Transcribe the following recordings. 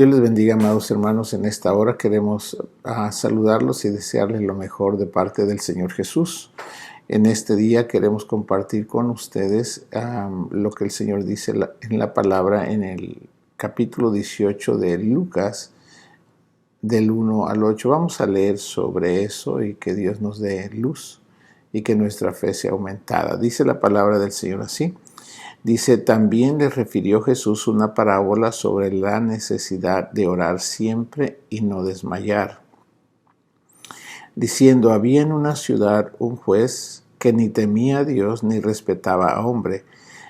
Dios les bendiga, amados hermanos. En esta hora queremos saludarlos y desearles lo mejor de parte del Señor Jesús. En este día queremos compartir con ustedes lo que el Señor dice en la palabra en el capítulo 18 de Lucas, del 1 al 8. Vamos a leer sobre eso y que Dios nos dé luz y que nuestra fe sea aumentada. Dice la palabra del Señor así. Dice, también le refirió Jesús una parábola sobre la necesidad de orar siempre y no desmayar, diciendo, había en una ciudad un juez que ni temía a Dios ni respetaba a hombre.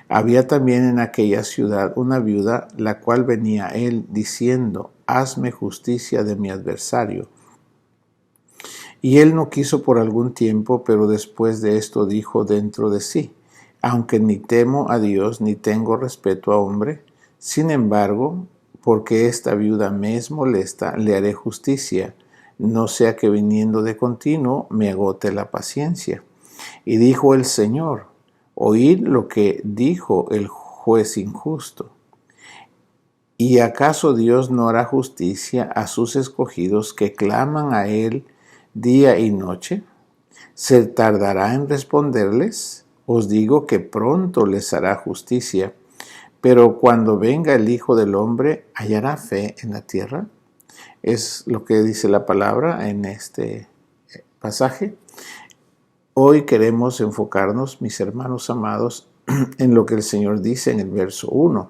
Había también en aquella ciudad una viuda, la cual venía a él diciendo, hazme justicia de mi adversario. Y él no quiso por algún tiempo, pero después de esto dijo dentro de sí, aunque ni temo a Dios ni tengo respeto a hombre, sin embargo, porque esta viuda me es molesta, le haré justicia, no sea que viniendo de continuo me agote la paciencia. Y dijo el Señor, oíd lo que dijo el juez injusto. ¿Y acaso Dios no hará justicia a sus escogidos que claman a Él día y noche? ¿Se tardará en responderles? Os digo que pronto les hará justicia. Pero cuando venga el Hijo del Hombre, ¿hallará fe en la tierra? Es lo que dice la palabra en este pasaje. Hoy queremos enfocarnos, mis hermanos amados, en lo que el Señor dice en el verso 1.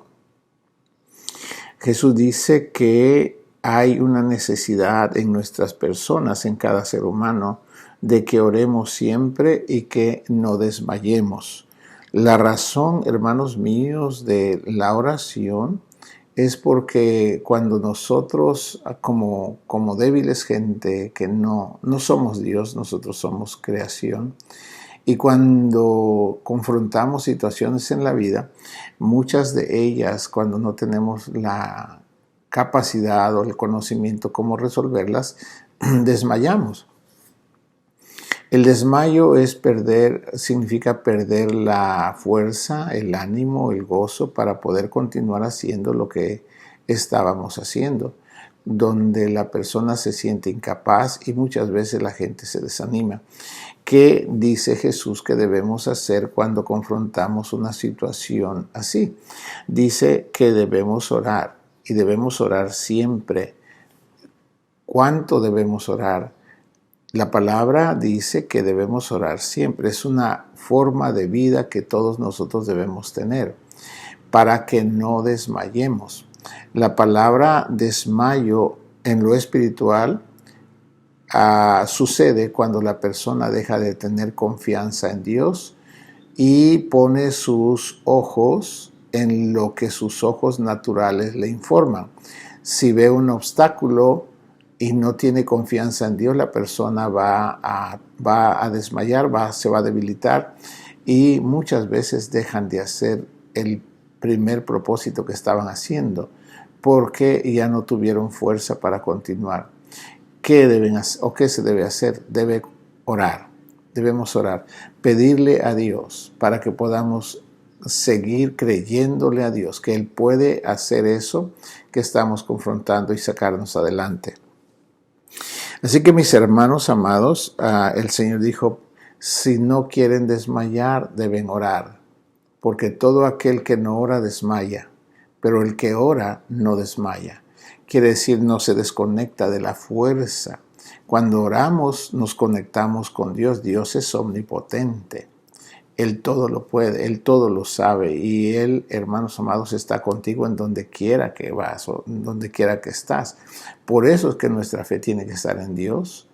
Jesús dice que hay una necesidad en nuestras personas, en cada ser humano, de que oremos siempre y que no desmayemos. La razón, hermanos míos, de la oración es porque cuando nosotros, como débiles gente que no somos Dios, nosotros somos creación, y cuando confrontamos situaciones en la vida, muchas de ellas, cuando no tenemos la capacidad o el conocimiento cómo resolverlas, desmayamos. El desmayo significa perder la fuerza, el ánimo, el gozo para poder continuar haciendo lo que estábamos haciendo, donde la persona se siente incapaz y muchas veces la gente se desanima. ¿Qué dice Jesús que debemos hacer cuando confrontamos una situación así? Dice que debemos orar y debemos orar siempre. ¿Cuánto debemos orar? La palabra dice que debemos orar siempre. Es una forma de vida que todos nosotros debemos tener para que no desmayemos. La palabra desmayo en lo espiritual sucede cuando la persona deja de tener confianza en Dios y pone sus ojos en lo que sus ojos naturales le informan. Si ve un obstáculo y no tiene confianza en Dios, la persona va a desmayar, se va a debilitar y muchas veces dejan de hacer el primer propósito que estaban haciendo porque ya no tuvieron fuerza para continuar. ¿Qué deben hacer o qué se debe hacer? Debemos orar, pedirle a Dios para que podamos seguir creyéndole a Dios, que Él puede hacer eso que estamos confrontando y sacarnos adelante. Así que mis hermanos amados, el Señor dijo, si no quieren desmayar, deben orar, porque todo aquel que no ora desmaya, pero el que ora no desmaya. Quiere decir, no se desconecta de la fuerza. Cuando oramos, nos conectamos con Dios. Dios es omnipotente. Él todo lo puede, Él todo lo sabe y Él, hermanos amados, está contigo en donde quiera que vas o en donde quiera que estás. Por eso es que nuestra fe tiene que estar en Dios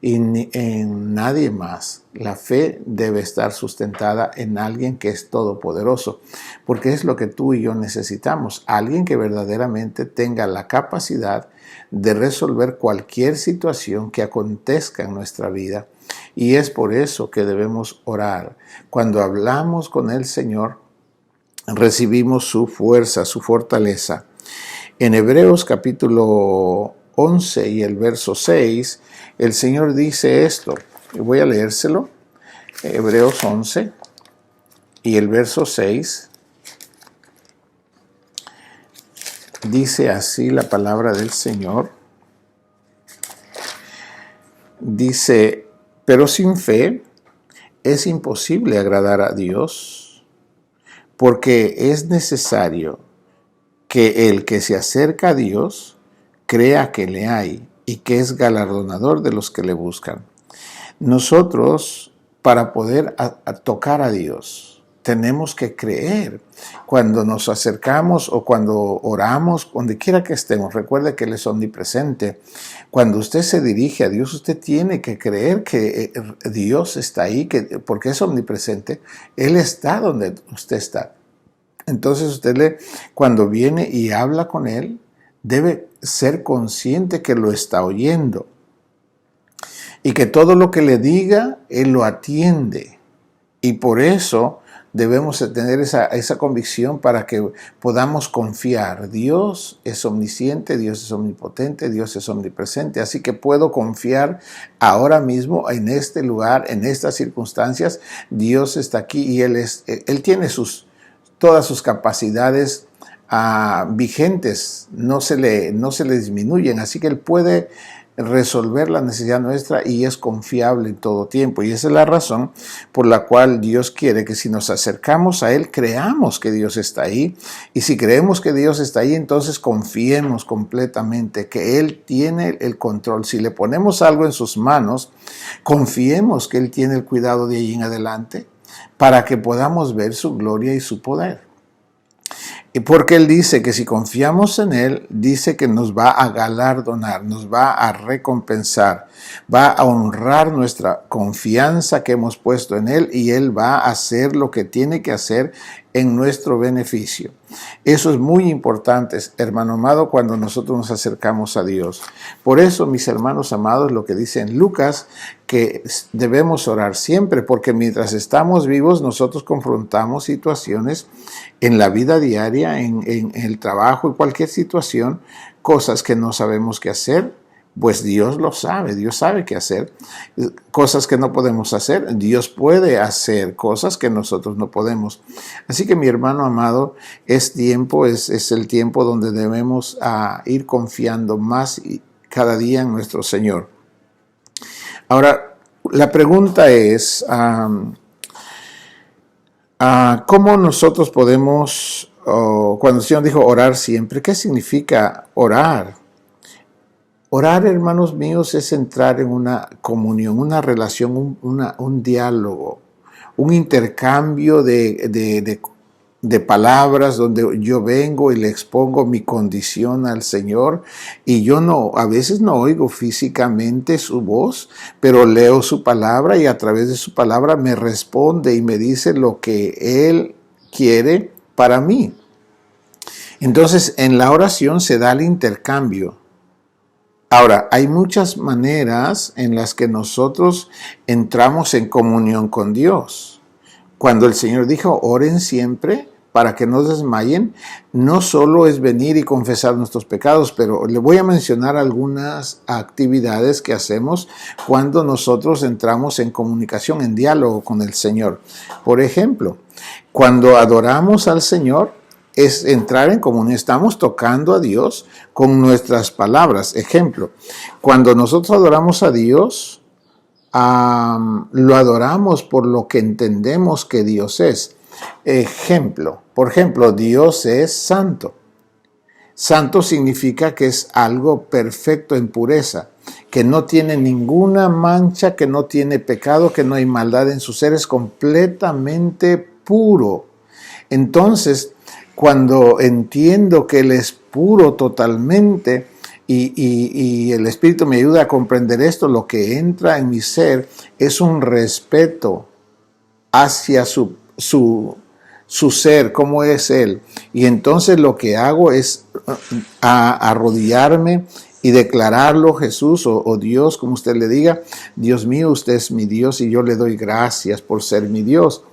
y en nadie más. La fe debe estar sustentada en alguien que es todopoderoso, porque es lo que tú y yo necesitamos. Alguien que verdaderamente tenga la capacidad de resolver cualquier situación que acontezca en nuestra vida. Y es por eso que debemos orar. Cuando hablamos con el Señor, recibimos su fuerza, su fortaleza. En Hebreos capítulo 11 y el verso 6, el Señor dice esto. Voy a leérselo. Hebreos 11 y el verso 6. Dice así la palabra del Señor. Dice, pero sin fe es imposible agradar a Dios, porque es necesario que el que se acerca a Dios crea que le hay y que es galardonador de los que le buscan. Nosotros, para poder tocar a Dios, tenemos que creer. Cuando nos acercamos o cuando oramos, donde quiera que estemos, recuerde que Él es omnipresente. Cuando usted se dirige a Dios, usted tiene que creer que Dios está ahí, porque es omnipresente. Él está donde usted está. Entonces usted cuando viene y habla con Él, debe ser consciente que lo está oyendo. Y que todo lo que le diga, Él lo atiende. Y por eso debemos tener esa convicción para que podamos confiar. Dios es omnisciente, Dios es omnipotente, Dios es omnipresente. Así que puedo confiar ahora mismo en este lugar, en estas circunstancias. Dios está aquí y Él tiene todas sus capacidades vigentes, no se le disminuyen. Así que Él puede resolver la necesidad nuestra y es confiable en todo tiempo. Y esa es la razón por la cual Dios quiere que si nos acercamos a Él, creamos que Dios está ahí. Y si creemos que Dios está ahí, entonces confiemos completamente que Él tiene el control. Si le ponemos algo en sus manos, confiemos que Él tiene el cuidado de ahí en adelante para que podamos ver su gloria y su poder. Y porque Él dice que si confiamos en Él, dice que nos va a galardonar, nos va a recompensar, va a honrar nuestra confianza que hemos puesto en Él y Él va a hacer lo que tiene que hacer en nuestro beneficio. Eso es muy importante, hermano amado, cuando nosotros nos acercamos a Dios. Por eso, mis hermanos amados, lo que dice en Lucas, que debemos orar siempre, porque mientras estamos vivos, nosotros confrontamos situaciones en la vida diaria, en el trabajo, en cualquier situación, cosas que no sabemos qué hacer. Pues Dios lo sabe, Dios sabe qué hacer. Cosas que no podemos hacer, Dios puede hacer cosas que nosotros no podemos. Así que mi hermano amado, es el tiempo donde debemos ir confiando más cada día en nuestro Señor. Ahora, la pregunta es, ¿cómo nosotros podemos, cuando el Señor dijo orar siempre, qué significa orar? Orar, hermanos míos, es entrar en una comunión, una relación, un diálogo, un intercambio de palabras donde yo vengo y le expongo mi condición al Señor y a veces no oigo físicamente su voz, pero leo su palabra y a través de su palabra me responde y me dice lo que Él quiere para mí. Entonces, en la oración se da el intercambio. Ahora, hay muchas maneras en las que nosotros entramos en comunión con Dios. Cuando el Señor dijo, oren siempre para que no desmayen, no solo es venir y confesar nuestros pecados, pero le voy a mencionar algunas actividades que hacemos cuando nosotros entramos en comunicación, en diálogo con el Señor. Por ejemplo, cuando adoramos al Señor, es entrar en comunión, estamos tocando a Dios con nuestras palabras. Ejemplo, cuando nosotros adoramos a Dios, lo adoramos por lo que entendemos que Dios es. Por ejemplo, Dios es santo. Santo significa que es algo perfecto en pureza, que no tiene ninguna mancha, que no tiene pecado, que no hay maldad en su ser, es completamente puro. Entonces, cuando entiendo que Él es puro totalmente y el Espíritu me ayuda a comprender esto, lo que entra en mi ser es un respeto hacia su ser, cómo es Él. Y entonces lo que hago es arrodillarme y declararlo, Jesús o Dios, como usted le diga, Dios mío, usted es mi Dios y yo le doy gracias por ser mi Dios.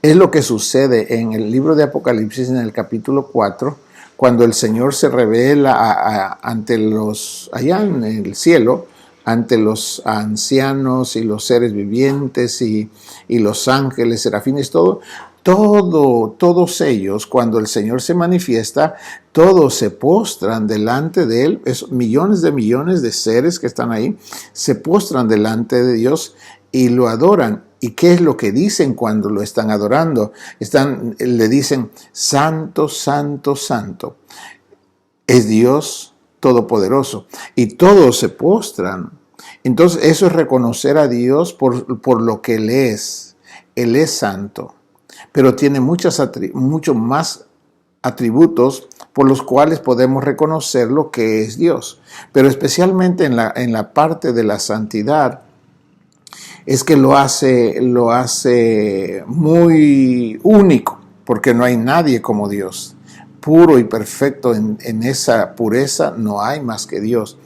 Es lo que sucede en el libro de Apocalipsis, en el capítulo 4, cuando el Señor se revela allá en el cielo, ante los ancianos y los seres vivientes y los ángeles, serafines, todo. todos ellos, cuando el Señor se manifiesta, todos se postran delante de Él. Es millones de seres que están ahí, se postran delante de Dios y lo adoran. ¿Y qué es lo que dicen cuando lo están adorando? Le dicen, santo, santo, santo. Es Dios todopoderoso. Y todos se postran. Entonces eso es reconocer a Dios por lo que Él es. Él es santo, pero tiene muchos más atributos por los cuales podemos reconocer lo que es Dios. Pero especialmente en la parte de la santidad, es que lo hace muy único, porque no hay nadie como Dios. Puro y perfecto en esa pureza no hay más que Dios.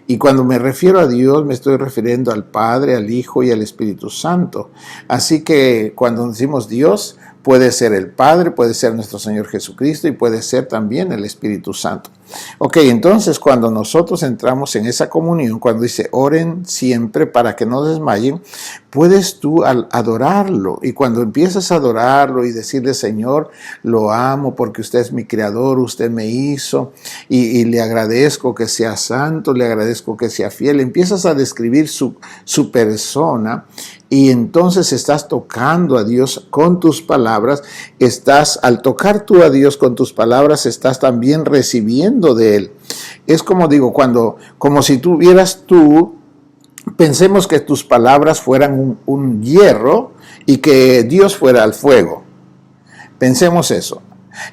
Y cuando me refiero a Dios, me estoy refiriendo al Padre, al Hijo y al Espíritu Santo. Así que cuando decimos Dios, puede ser el Padre, puede ser nuestro Señor Jesucristo y puede ser también el Espíritu Santo. Ok, entonces cuando nosotros entramos en esa comunión, cuando dice oren siempre para que no desmayen, puedes tú adorarlo. Y cuando empiezas a adorarlo y decirle, Señor, lo amo porque usted es mi creador, usted me hizo y le agradezco que sea santo, le agradezco que sea fiel, empiezas a describir su persona. Y entonces estás tocando a Dios con tus palabras, al tocar tú a Dios con tus palabras, estás también recibiendo de Él. Es como digo, como si pensemos que tus palabras fueran un hierro y que Dios fuera el fuego. Pensemos eso.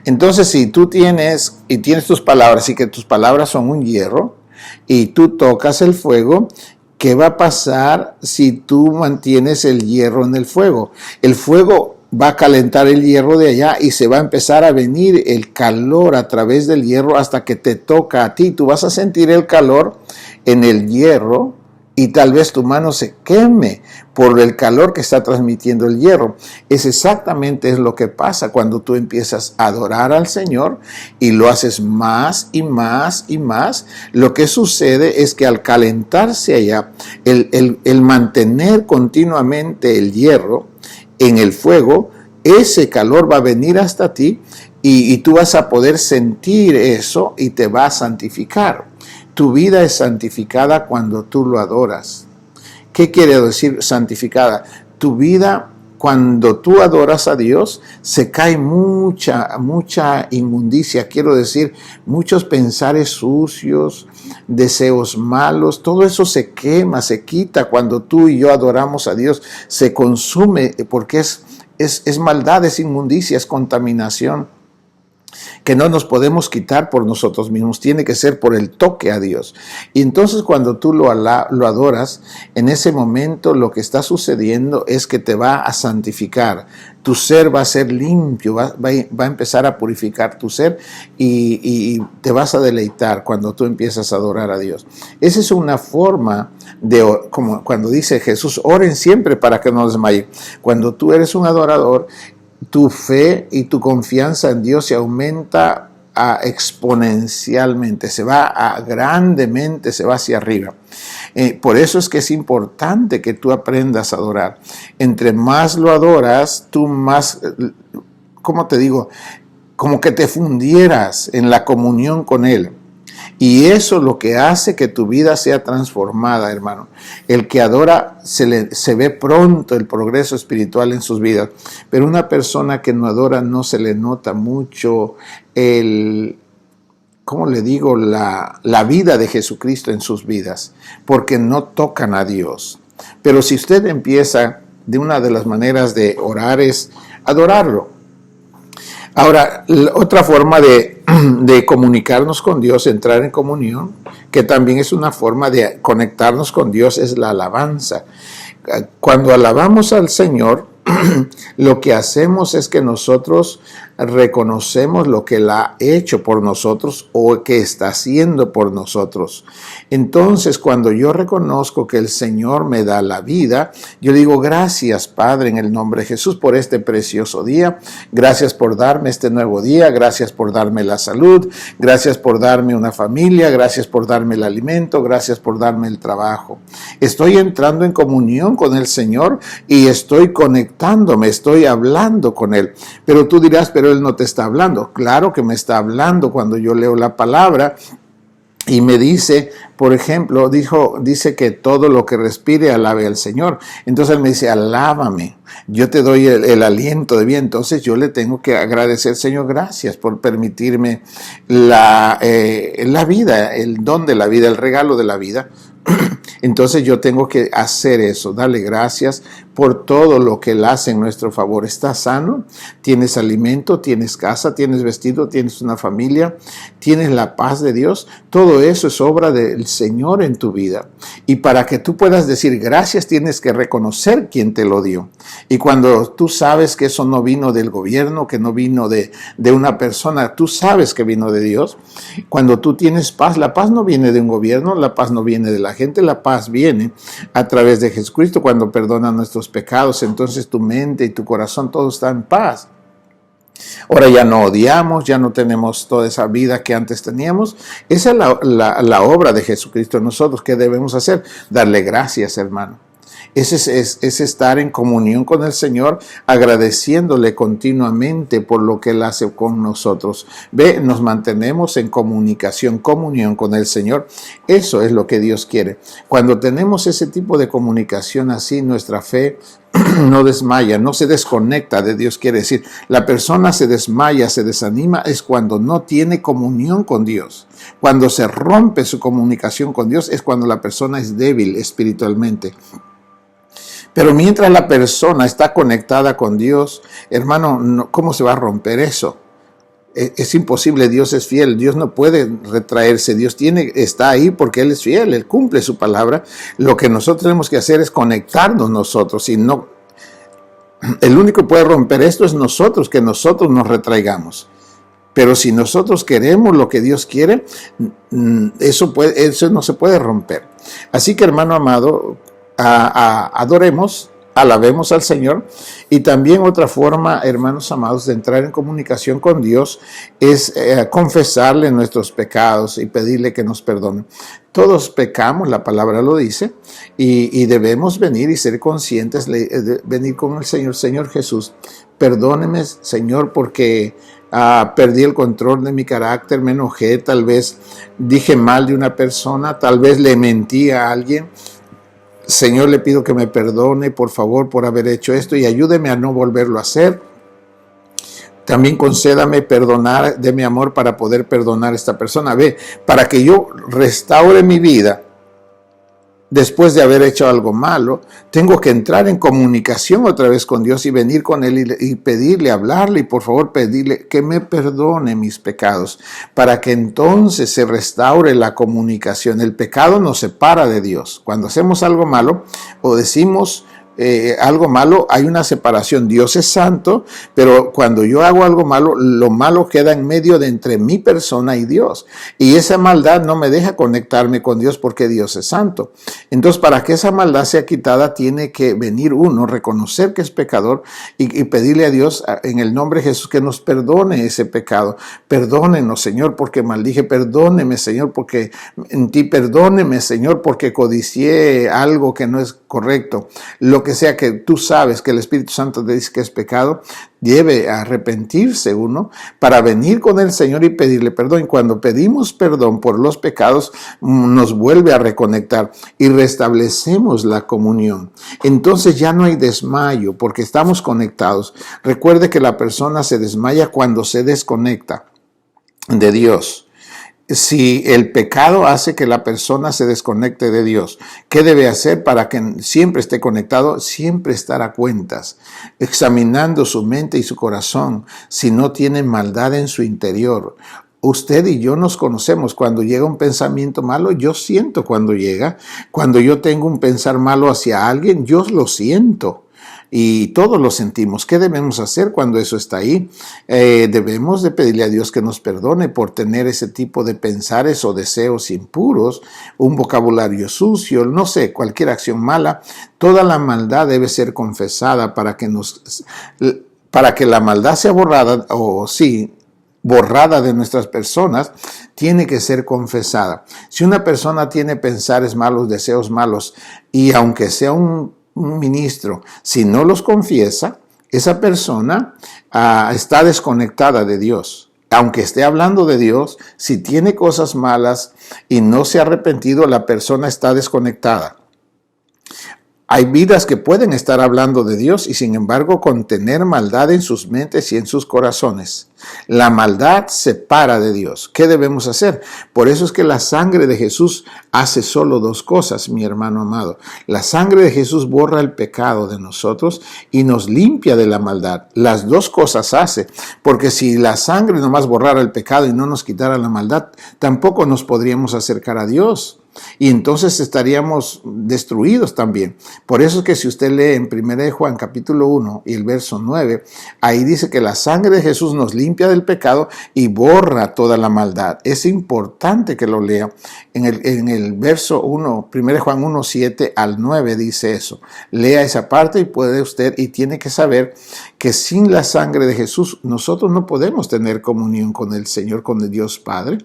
Entonces, si tú tienes tus palabras y que tus palabras son un hierro y tú tocas el fuego, ¿qué va a pasar si tú mantienes el hierro en el fuego? El fuego va a calentar el hierro de allá y se va a empezar a venir el calor a través del hierro hasta que te toca a ti. Tú vas a sentir el calor en el hierro y tal vez tu mano se queme por el calor que está transmitiendo el hierro. Es exactamente lo que pasa cuando tú empiezas a adorar al Señor y lo haces más y más y más. Lo que sucede es que al calentarse allá, el mantener continuamente el hierro en el fuego, ese calor va a venir hasta ti y tú vas a poder sentir eso y te va a santificar. Tu vida es santificada cuando tú lo adoras. ¿Qué quiere decir santificada? Tu vida, cuando tú adoras a Dios, se cae mucha inmundicia. Quiero decir, muchos pensares sucios, deseos malos, todo eso se quema, se quita cuando tú y yo adoramos a Dios. Se consume porque es maldad, es inmundicia, es contaminación, que no nos podemos quitar por nosotros mismos, tiene que ser por el toque a Dios. Y entonces cuando tú lo adoras, en ese momento lo que está sucediendo es que te va a santificar. Tu ser va a ser limpio, va a empezar a purificar tu ser y te vas a deleitar cuando tú empiezas a adorar a Dios. Esa es una forma como cuando dice Jesús, oren siempre para que no desmayen. Cuando tú eres un adorador, tu fe y tu confianza en Dios se aumenta exponencialmente, grandemente, se va hacia arriba. Por eso es que es importante que tú aprendas a adorar. Entre más lo adoras, tú más, ¿cómo te digo? Como que te fundieras en la comunión con Él. Y eso es lo que hace que tu vida sea transformada, hermano. El que adora se ve pronto el progreso espiritual en sus vidas. Pero una persona que no adora no se le nota mucho ¿cómo le digo? La vida de Jesucristo en sus vidas. Porque no tocan a Dios. Pero si usted empieza, de una de las maneras de orar es adorarlo. Ahora, otra forma de comunicarnos con Dios, entrar en comunión, que también es una forma de conectarnos con Dios, es la alabanza. Cuando alabamos al Señor, lo que hacemos es que nosotros reconocemos lo que Él ha hecho por nosotros o que está haciendo por nosotros. Entonces, cuando yo reconozco que el Señor me da la vida, yo digo, gracias, Padre, en el nombre de Jesús, por este precioso día. Gracias por darme este nuevo día. Gracias por darme la salud. Gracias por darme una familia. Gracias por darme el alimento. Gracias por darme el trabajo. Estoy entrando en comunión con el Señor y estoy conectado conectándome, estoy hablando con Él. Pero tú dirás, pero Él no te está hablando. Claro que me está hablando cuando yo leo la palabra. Y me dice, por ejemplo, dice que todo lo que respire alabe al Señor. Entonces Él me dice, alábame, yo te doy el aliento de vida. Entonces yo le tengo que agradecer, Señor, gracias por permitirme la vida, el don de la vida, el regalo de la vida. Entonces yo tengo que hacer eso, darle gracias por todo lo que Él hace en nuestro favor. ¿Estás sano? ¿Tienes alimento? ¿Tienes casa? ¿Tienes vestido? ¿Tienes una familia? ¿Tienes la paz de Dios? Todo eso es obra del Señor en tu vida. Y para que tú puedas decir gracias, tienes que reconocer quién te lo dio. Y cuando tú sabes que eso no vino del gobierno, que no vino de una persona, tú sabes que vino de Dios. Cuando tú tienes paz, la paz no viene de un gobierno, la paz no viene de la gente, la paz viene a través de Jesucristo cuando perdona nuestros pecados. Entonces tu mente y tu corazón todo está en paz. Ahora ya no odiamos, ya no tenemos toda esa vida que antes teníamos. Esa es la obra de Jesucristo en nosotros. ¿Qué debemos hacer? Darle gracias, hermano. Ese es estar en comunión con el Señor, agradeciéndole continuamente por lo que Él hace con nosotros. Ve, nos mantenemos en comunión con el Señor. Eso es lo que Dios quiere. Cuando tenemos ese tipo de comunicación así, nuestra fe no desmaya, no se desconecta de Dios. Quiere decir, la persona se desmaya, se desanima, es cuando no tiene comunión con Dios. Cuando se rompe su comunicación con Dios es cuando la persona es débil espiritualmente. Pero mientras la persona está conectada con Dios, hermano, ¿cómo se va a romper eso? Es imposible, Dios es fiel, Dios no puede retraerse, Dios está ahí porque Él es fiel, Él cumple su palabra. Lo que nosotros tenemos que hacer es conectarnos nosotros, y no, el único que puede romper esto es nosotros, que nosotros nos retraigamos. Pero si nosotros queremos lo que Dios quiere, eso no se puede romper. Así que, hermano amado, adoremos, alabemos al Señor. Y también otra forma, hermanos amados, de entrar en comunicación con Dios es confesarle nuestros pecados y pedirle que nos perdone. Todos pecamos, la palabra lo dice, y debemos venir y ser conscientes, venir con el Señor. Señor Jesús, perdóneme, Señor, porque perdí el control de mi carácter, me enojé, tal vez dije mal de una persona, tal vez le mentí a alguien. Señor, le pido que me perdone, por favor, por haber hecho esto y ayúdeme a no volverlo a hacer. También concédame perdonar de mi amor para poder perdonar a esta persona. Ve, para que yo restaure mi vida después de haber hecho algo malo, tengo que entrar en comunicación otra vez con Dios y venir con Él y pedirle, hablarle y por favor pedirle que me perdone mis pecados, para que entonces se restaure la comunicación. El pecado nos separa de Dios. Cuando hacemos algo malo o decimos algo malo, hay una separación. Dios es santo, pero cuando yo hago algo malo, lo malo queda en medio de entre mi persona y Dios, y esa maldad no me deja conectarme con Dios porque Dios es santo. Entonces, para que esa maldad sea quitada, tiene que venir uno, reconocer que es pecador y pedirle a Dios en el nombre de Jesús que nos perdone ese pecado. Perdónenos, Señor, porque maldije. Perdóneme, Señor, porque en ti. Perdóneme, Señor, porque codicié algo que no es correcto. Lo que sea que tú sabes que el Espíritu Santo te dice que es pecado, debe arrepentirse uno para venir con el Señor y pedirle perdón. Y cuando pedimos perdón por los pecados, nos vuelve a reconectar y restablecemos la comunión. Entonces ya no hay desmayo porque estamos conectados. Recuerde que la persona se desmaya cuando se desconecta de Dios. Si el pecado hace que la persona se desconecte de Dios, ¿qué debe hacer para que siempre esté conectado? Siempre estar a cuentas, examinando su mente y su corazón, si no tiene maldad en su interior. Usted y yo nos conocemos. Cuando llega un pensamiento malo, yo siento cuando llega. Cuando yo tengo un pensar malo hacia alguien, yo lo siento. Y todos lo sentimos. ¿Qué debemos hacer cuando eso está ahí? Debemos de pedirle a Dios que nos perdone por tener ese tipo de pensares o deseos impuros, un vocabulario sucio, no sé, cualquier acción mala. Toda la maldad debe ser confesada para que la maldad sea borrada, borrada de nuestras personas, tiene que ser confesada. Si una persona tiene pensares malos, deseos malos, y aunque sea un un ministro, si no los confiesa, esa persona está desconectada de Dios. Aunque esté hablando de Dios, si tiene cosas malas y no se ha arrepentido, la persona está desconectada. Hay vidas que pueden estar hablando de Dios y sin embargo contener maldad en sus mentes y en sus corazones. La maldad separa de Dios. ¿Qué debemos hacer? Por eso es que la sangre de Jesús hace solo dos cosas, mi hermano amado. La sangre de Jesús borra el pecado de nosotros y nos limpia de la maldad. Las dos cosas hace, porque si la sangre nomás borrara el pecado y no nos quitara la maldad, tampoco nos podríamos acercar a Dios. Y entonces estaríamos destruidos también. Por eso es que si usted lee en 1 Juan capítulo 1 y el verso 9, ahí dice que la sangre de Jesús nos limpia del pecado y borra toda la maldad. Es importante que lo lea. En el verso 1, 1 Juan 1, 7 al 9 dice eso. Lea esa parte y puede usted, y tiene que saber que sin la sangre de Jesús nosotros no podemos tener comunión con el Señor, con el Dios Padre.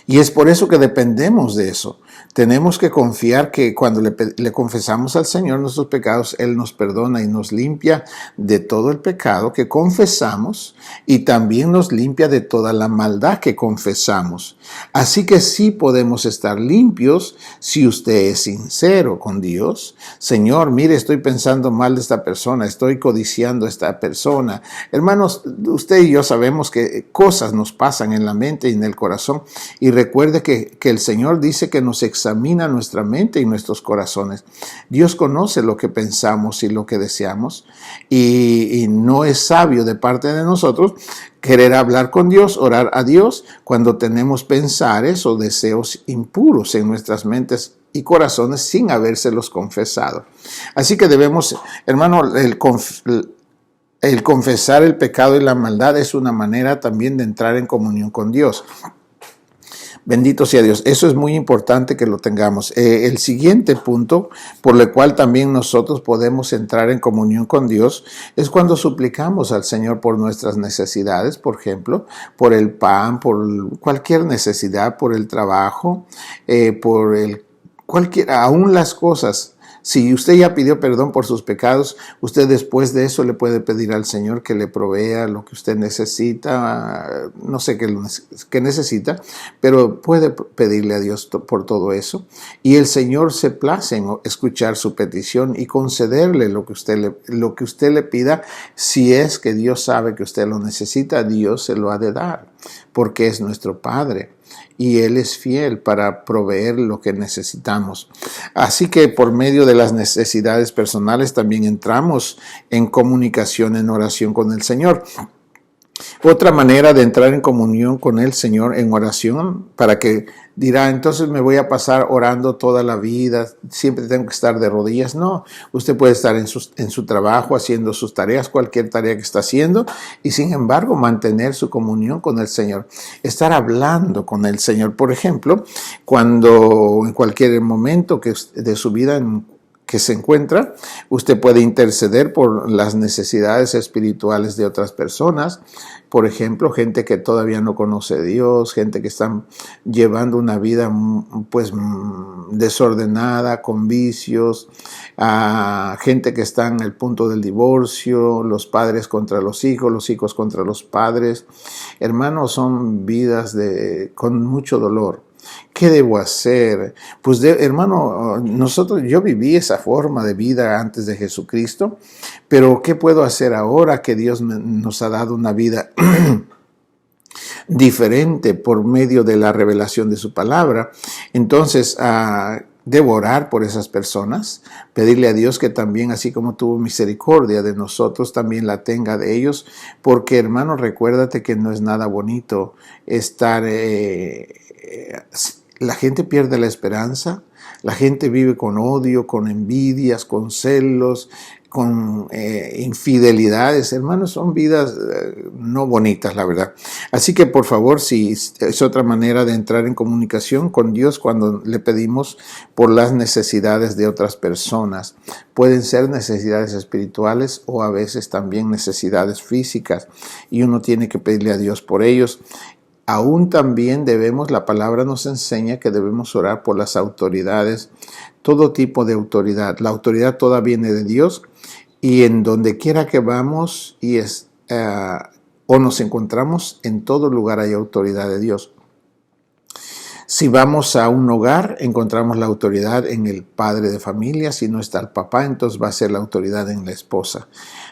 Y es por eso que dependemos de eso. Tenemos que confiar que cuando le confesamos al Señor nuestros pecados, Él nos perdona y nos limpia de todo el pecado que confesamos y también nos limpia de toda la maldad que confesamos. Así que sí podemos estar limpios si usted es sincero con Dios. Señor, mire, estoy pensando mal de esta persona, estoy codiciando a esta persona. Hermanos, usted y yo sabemos que cosas nos pasan en la mente y en el corazón. Y recuerde que el Señor dice que nos examina nuestra mente y nuestros corazones. Dios conoce lo que pensamos y lo que deseamos y no es sabio de parte de nosotros querer hablar con Dios, orar a Dios cuando tenemos pensares o deseos impuros en nuestras mentes y corazones sin habérselos confesado. Así que debemos, hermano, el confesar el pecado y la maldad es una manera también de entrar en comunión con Dios. Bendito sea Dios. Eso es muy importante que lo tengamos. El siguiente punto por el cual también nosotros podemos entrar en comunión con Dios es cuando suplicamos al Señor por nuestras necesidades, por ejemplo, por el pan, por cualquier necesidad, por el trabajo, aún las cosas. Si usted ya pidió perdón por sus pecados, usted después de eso le puede pedir al Señor que le provea lo que usted necesita, no sé qué necesita, pero puede pedirle a Dios por todo eso. Y el Señor se place en escuchar su petición y concederle lo que usted le pida. Si es que Dios sabe que usted lo necesita, Dios se lo ha de dar, porque es nuestro Padre. Y Él es fiel para proveer lo que necesitamos. Así que por medio de las necesidades personales también entramos en comunicación, en oración con el Señor. Otra manera de entrar en comunión con el Señor en oración, para que dirá, entonces me voy a pasar orando toda la vida, siempre tengo que estar de rodillas. No, usted puede estar en su trabajo haciendo sus tareas, cualquier tarea que está haciendo, y sin embargo mantener su comunión con el Señor. Estar hablando con el Señor, por ejemplo, cuando en cualquier momento de su vida que se encuentra, usted puede interceder por las necesidades espirituales de otras personas. Por ejemplo, gente que todavía no conoce a Dios, gente que están llevando una vida pues desordenada, con vicios, gente que está en el punto del divorcio, los padres contra los hijos contra los padres. Hermanos, son vidas con mucho dolor. ¿Qué debo hacer? Pues hermano, yo viví esa forma de vida antes de Jesucristo, pero ¿qué puedo hacer ahora que Dios nos ha dado una vida diferente por medio de la revelación de su palabra? Entonces, debo orar por esas personas, pedirle a Dios que también, así como tuvo misericordia de nosotros, también la tenga de ellos, porque hermano, recuérdate que no es nada bonito estar... la gente pierde la esperanza, la gente vive con odio, con envidias, con celos, con infidelidades. Hermanos, son vidas no bonitas, la verdad. Así que por favor, si es otra manera de entrar en comunicación con Dios cuando le pedimos por las necesidades de otras personas. Pueden ser necesidades espirituales o a veces también necesidades físicas y uno tiene que pedirle a Dios por ellos. aún también la palabra nos enseña que debemos orar por las autoridades, todo tipo de autoridad. La autoridad toda viene de Dios y en donde quiera que vamos o nos encontramos, en todo lugar hay autoridad de Dios. Si vamos a un hogar, encontramos la autoridad en el padre de familia. Si no está el papá, entonces va a ser la autoridad en la esposa.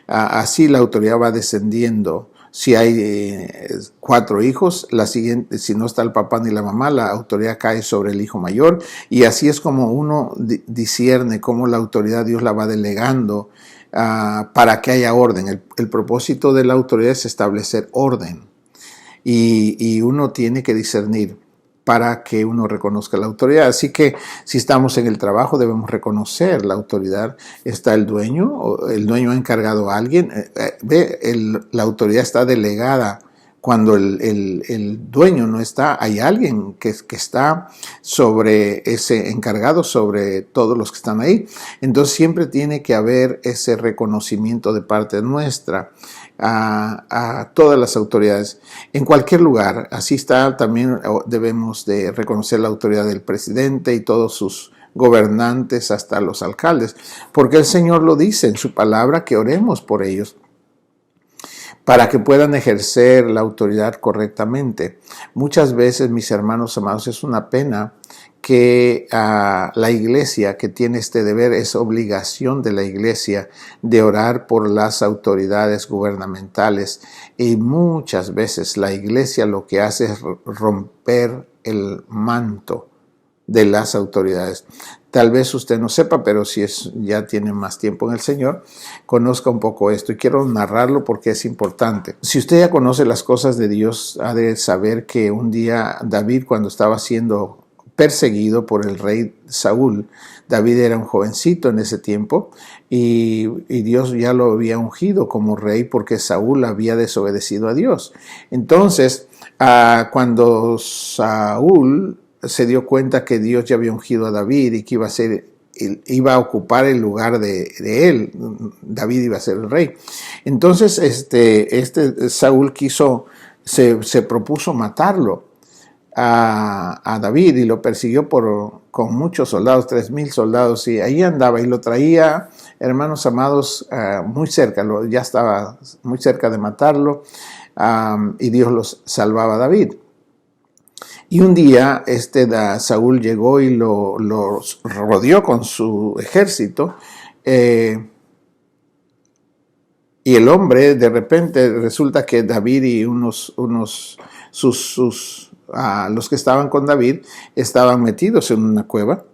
Así la autoridad va descendiendo. Si hay 4 hijos, si no está el papá ni la mamá, la autoridad cae sobre el hijo mayor. Y así es como uno discierne cómo la autoridad Dios la va delegando para que haya orden. El propósito de la autoridad es establecer orden. Y uno tiene que discernir para que uno reconozca la autoridad. Así que si estamos en el trabajo debemos reconocer la autoridad. Está el dueño ha encargado a alguien. La autoridad está delegada. Cuando el dueño no está, hay alguien que está sobre ese encargado, sobre todos los que están ahí. Entonces siempre tiene que haber ese reconocimiento de parte nuestra a todas las autoridades en cualquier lugar. Así está, también debemos de reconocer la autoridad del presidente y todos sus gobernantes, hasta los alcaldes, porque el Señor lo dice en su palabra que oremos por ellos para que puedan ejercer la autoridad correctamente. Muchas veces, mis hermanos amados, es una pena que la iglesia, que tiene este deber, es obligación de la iglesia de orar por las autoridades gubernamentales, y muchas veces la iglesia lo que hace es romper el manto de las autoridades. Tal vez usted no sepa, pero si ya tiene más tiempo en el Señor, conozca un poco esto, y quiero narrarlo porque es importante. Si usted ya conoce las cosas de Dios, ha de saber que un día David, cuando estaba siendo perseguido por el rey Saúl, David era un jovencito en ese tiempo, y Dios ya lo había ungido como rey porque Saúl había desobedecido a Dios. Entonces, cuando Saúl se dio cuenta que Dios ya había ungido a David y que iba a ocupar el lugar de él, David iba a ser el rey. Entonces Saúl se propuso matarlo a David, y lo persiguió con muchos soldados, 3,000 soldados, y ahí andaba y lo traía, hermanos amados, muy cerca, ya estaba muy cerca de matarlo, y Dios los salvaba a David. Y un día Saúl llegó y lo rodeó con su ejército, y el hombre, de repente, resulta que David y los que estaban con David estaban metidos en una cueva.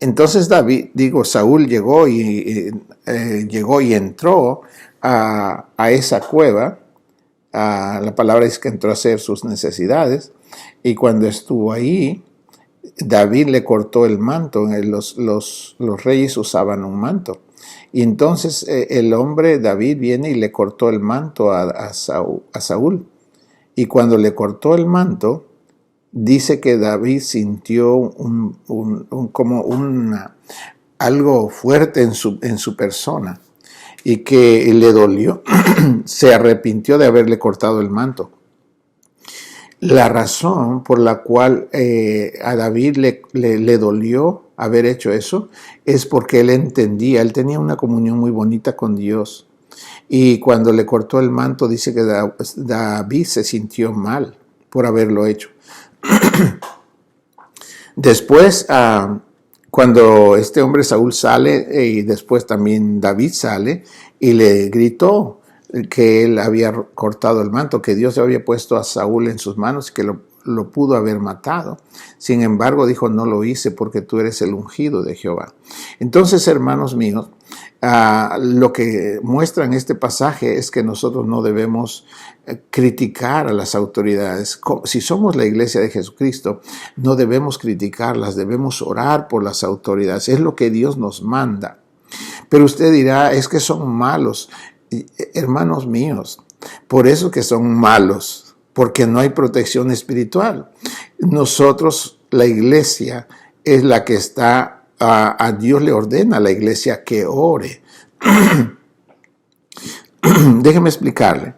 Entonces Saúl llegó y entró a esa cueva. La palabra dice que entró a hacer sus necesidades, y cuando estuvo ahí, David le cortó el manto. Los reyes usaban un manto, y entonces el hombre David viene y le cortó el manto a Saúl, y cuando le cortó el manto, dice que David sintió algo fuerte en su persona, y que le dolió. Se arrepintió de haberle cortado el manto. La razón por la cual a David le dolió haber hecho eso es porque él tenía una comunión muy bonita con Dios. Y cuando le cortó el manto, dice que David se sintió mal por haberlo hecho. Después, cuando este hombre Saúl sale, y después también David sale, y le gritó que él había cortado el manto, que Dios había puesto a Saúl en sus manos y que lo pudo haber matado. Sin embargo, dijo: no lo hice porque tú eres el ungido de Jehová. Entonces, hermanos míos, lo que muestra en este pasaje es que nosotros no debemos criticar a las autoridades. Si somos la iglesia de Jesucristo, no debemos criticarlas, debemos orar por las autoridades. Es lo que Dios nos manda. Pero usted dirá: es que son malos. Hermanos míos, por eso que son malos, porque no hay protección espiritual. Nosotros, la iglesia, es la que está, a Dios le ordena a la iglesia que ore. Déjeme explicarle.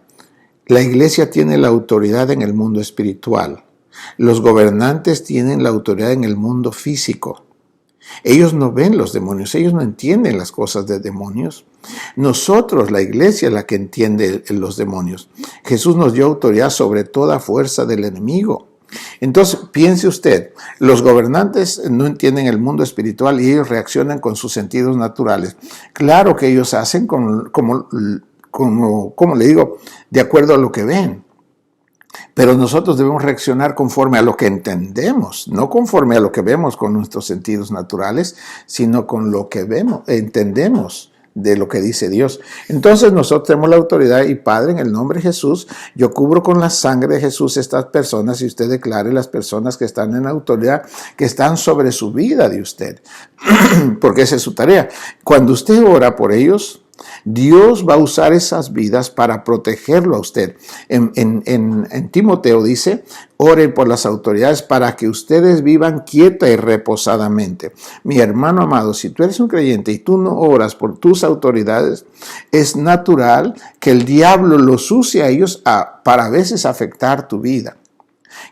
La iglesia tiene la autoridad en el mundo espiritual. Los gobernantes tienen la autoridad en el mundo físico. Ellos no ven los demonios, ellos no entienden las cosas de demonios. Nosotros, la iglesia, es la que entiende los demonios. Jesús nos dio autoridad sobre toda fuerza del enemigo. Entonces, piense usted, los gobernantes no entienden el mundo espiritual y ellos reaccionan con sus sentidos naturales. Claro que ellos hacen como le digo, de acuerdo a lo que ven. Pero nosotros debemos reaccionar conforme a lo que entendemos, no conforme a lo que vemos con nuestros sentidos naturales, sino con lo que entendemos de lo que dice Dios. Entonces nosotros tenemos la autoridad y Padre, en el nombre de Jesús, yo cubro con la sangre de Jesús estas personas y usted declare las personas que están en autoridad, que están sobre su vida de usted, porque esa es su tarea. Cuando usted ora por ellos, Dios va a usar esas vidas para protegerlo a usted. En Timoteo dice, oren por las autoridades para que ustedes vivan quieta y reposadamente. Mi hermano amado, si tú eres un creyente y tú no oras por tus autoridades, es natural que el diablo los use a ellos para a veces afectar tu vida.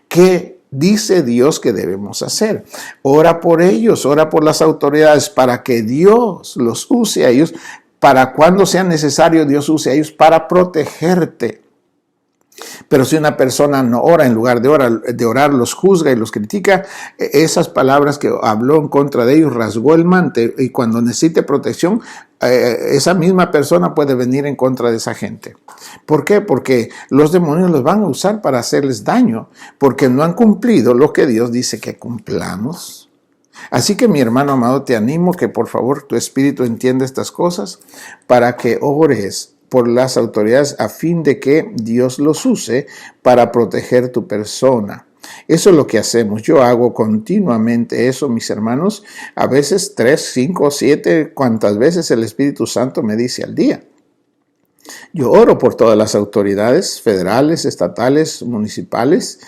¿Qué dice Dios que debemos hacer? Ora por ellos, ora por las autoridades para que Dios los use a ellos, para cuando sea necesario Dios use a ellos para protegerte. Pero si una persona no ora, en lugar de orar los juzga y los critica, esas palabras que habló en contra de ellos rasgó el manto, y cuando necesite protección, esa misma persona puede venir en contra de esa gente. ¿Por qué? Porque los demonios los van a usar para hacerles daño, porque no han cumplido lo que Dios dice que cumplamos. Así que mi hermano amado, te animo que por favor tu espíritu entienda estas cosas para que ores por las autoridades a fin de que Dios los use para proteger tu persona. Eso es lo que hacemos. Yo hago continuamente eso, mis hermanos, a veces 3, 5, 7, cuantas veces el Espíritu Santo me dice al día. Yo oro por todas las autoridades federales, estatales, municipales